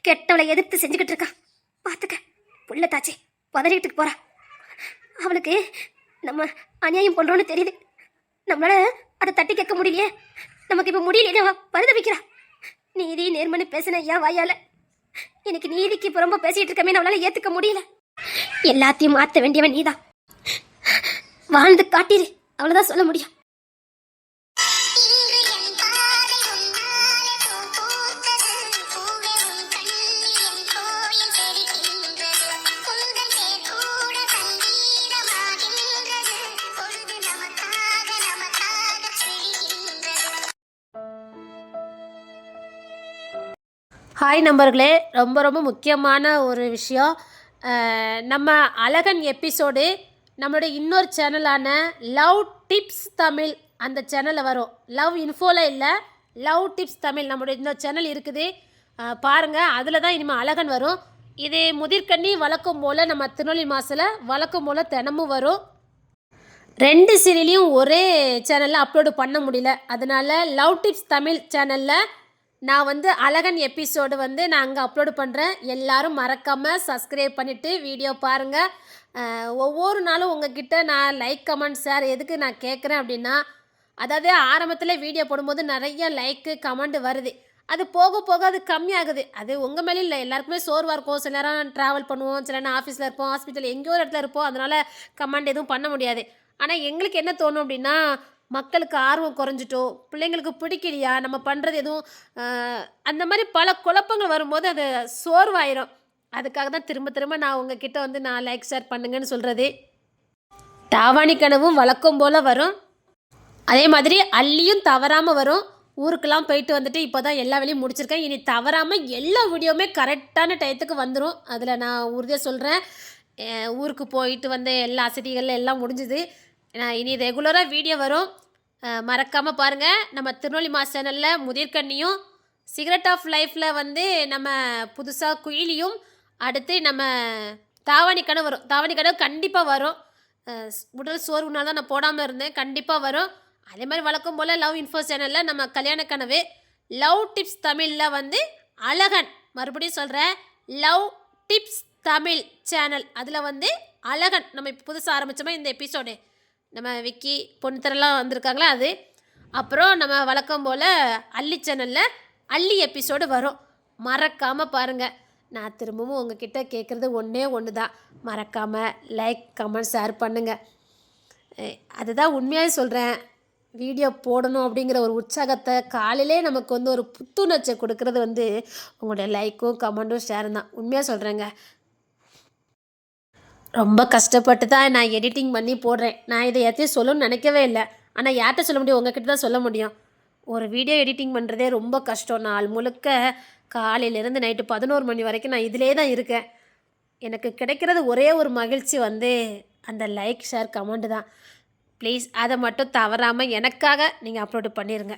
கெட்டவளை எதிர்த்து செஞ்சுக்கிட்டு இருக்கான். பாத்துக்க, புள்ள தாச்சி பதறிக்கிட்டு போறா. அவளுக்கு நம்ம அநியாயம் பண்றோம்னு தெரியுது. நம்மளால அதை தட்டி கேட்க முடியலையே. நமக்கு இப்ப முடியலையே பருத வைக்கிறா. நீதி நேர்மனு பேசின ஐயா வாயால எனக்கு நீதிக்கு புறம்ப பேசிட்டு இருக்கமே நம்மளால ஏத்துக்க முடியல. எல்லாத்தையும் மாத்த வேண்டியவன் நீதான். வாழ்ந்து காட்டிரு, அவ்வளவுதான் சொல்ல முடியும். ஹாய் நண்பர்களே, ரொம்ப ரொம்ப முக்கியமான ஒரு விஷயம். நம்ம அழகன் எபிசோடு நம்மளுடைய இன்னொரு சேனலான லவ் டிப்ஸ் தமிழ் அந்த சேனலில் வரும். லவ் இன்ஃபோவில் இல்லை, லவ் டிப்ஸ் தமிழ் நம்மளுடைய இன்னொரு சேனல் இருக்குது. பாருங்கள், அதில் தான் இனிமேல் அழகன் வரும். இது முதிர்கண்ணி வழக்கம் போல் நம்ம திருநெல்வேலி மாசில் வழக்கம் போல் தினமும் வரும். 2 சீரியலையும் ஒரே சேனலில் அப்லோடு பண்ண முடியல. அதனால் லவ் டிப்ஸ் தமிழ் சேனலில் நான் வந்து அழகன் எபிசோடு வந்து நான் அங்கே அப்லோடு பண்ணுறேன். எல்லாரும் மறக்காமல் சப்ஸ்கிரைப் பண்ணிவிட்டு வீடியோ பாருங்கள். ஒவ்வொரு நாளும் உங்ககிட்ட நான் லைக் கமெண்ட் ஷேர் எதுக்கு நான் கேட்குறேன் அப்படின்னா, அதாவது ஆரம்பத்தில் வீடியோ போடும்போது நிறைய லைக்கு கமெண்ட் வருது. அது போக போக அது கம்மியாகுது. அது உங்கள் மேலே இல்லை, எல்லாருக்குமே சோர்வாக இருக்கும். சில நேரம் ட்ராவல் பண்ணுவோம், சில நேரம் ஆஃபீஸில் இருப்போம், ஹாஸ்பிட்டல் எங்கேயோ ஒரு இடத்துல இருப்போம். அதனால் கமெண்ட் எதுவும் பண்ண முடியாது. ஆனால் எங்களுக்கு என்ன தோணும் அப்படின்னா, மக்களுக்கு ஆர்வம் குறைஞ்சிட்டோ, பிள்ளைங்களுக்கு பிடிக்கலையா, நம்ம பண்ணுறது எதுவும் அந்த மாதிரி பல குழப்பங்கள் வரும்போது அது சோர்வாயிரும். அதுக்காக தான் திரும்ப திரும்ப நான் உங்ககிட்ட வந்து நான் லைக் ஷேர் பண்ணுங்கன்னு சொல்கிறது. தாவாணி கனவும் வழக்கம் போல் வரும். அதே மாதிரி அள்ளியும் தவறாமல் வரும். ஊருக்கெல்லாம் போயிட்டு வந்துட்டு இப்போ தான் எல்லா வேலையும் முடிச்சிருக்கேன். இனி தவறாமல் எல்லா வீடியோவுமே கரெக்டான டயத்துக்கு வந்துடும். அதில் நான் உறுதியாக சொல்கிறேன். ஊருக்கு போயிட்டு வந்து எல்லா அசதிகள் எல்லாம் முடிஞ்சுது. இனி ரெகுலராக வீடியோ வரும். மறக்காமல் பாருங்கள். நம்ம திருநெல்வேலி மாஸ் சேனலில் முதிர்கண்ணியும், சிகரெட் ஆஃப் லைஃப்பில் வந்து நம்ம புதுசாக குயிலியும், அடுத்து நம்ம தாவாணி கனவு வரும். தாவாணி கனவு கண்டிப்பாக வரும். உடல் சோர்வுனால தான் நான் போடாமல் இருந்தேன். கண்டிப்பாக வரும். அதே மாதிரி வழக்கம் போல் லவ் இன்ஃபோ சேனலில் நம்ம கல்யாண கனவு, லவ் டிப்ஸ் தமிழில் வந்து அழகன், மறுபடியும் சொல்கிறேன், லவ் டிப்ஸ் தமிழ் சேனல், அதில் வந்து அழகன் நம்ம இப்போ புதுசாக ஆரம்பித்தோமா இந்த எபிசோடு, நம்ம விக்கி பொண்ணுத்தரெல்லாம் வந்திருக்காங்களா அது. அப்புறம் நம்ம வழக்கம் போல் அள்ளி சேனலில் அள்ளி எபிசோடு வரும். மறக்காமல் பாருங்கள். நான் திரும்பவும் உங்ககிட்ட கேட்குறது ஒன்றே ஒன்று தான், மறக்காமல் லைக் கமெண்ட் ஷேர் பண்ணுங்கள். அதுதான் உண்மையாக சொல்கிறேன். வீடியோ போடணும் அப்படிங்கிற ஒரு உற்சாகத்தை காலையிலே நமக்கு வந்து ஒரு புத்துணர்ச்சியை கொடுக்கறது வந்து உங்களுடைய லைக்கும் கமெண்ட்டும் ஷேரும் தான். உண்மையாக சொல்கிறேங்க. ரொம்ப கஷ்டப்பட்டு தான் நான் எடிட்டிங் பண்ணி போடுறேன். நான் இதை யார்த்தையும் சொல்லணும்னு நினைக்கவே இல்லை. ஆனால் யார்கிட்ட சொல்ல முடியும்? உங்ககிட்ட தான் சொல்ல முடியும். ஒரு வீடியோ எடிட்டிங் பண்ணுறதே ரொம்ப கஷ்டம். நாள் முழுக்க காலையிலேருந்து நைட்டு 11 மணி வரைக்கும் நான் இதிலே தான் இருக்கேன். எனக்கு கிடைக்கிறது ஒரே ஒரு மகிழ்ச்சி வந்து அந்த லைக் ஷேர் கமெண்ட் தான். ப்ளீஸ் அதை மட்டும் தவறாமல் எனக்காக நீங்கள் அப்லோடு பண்ணிடுங்க.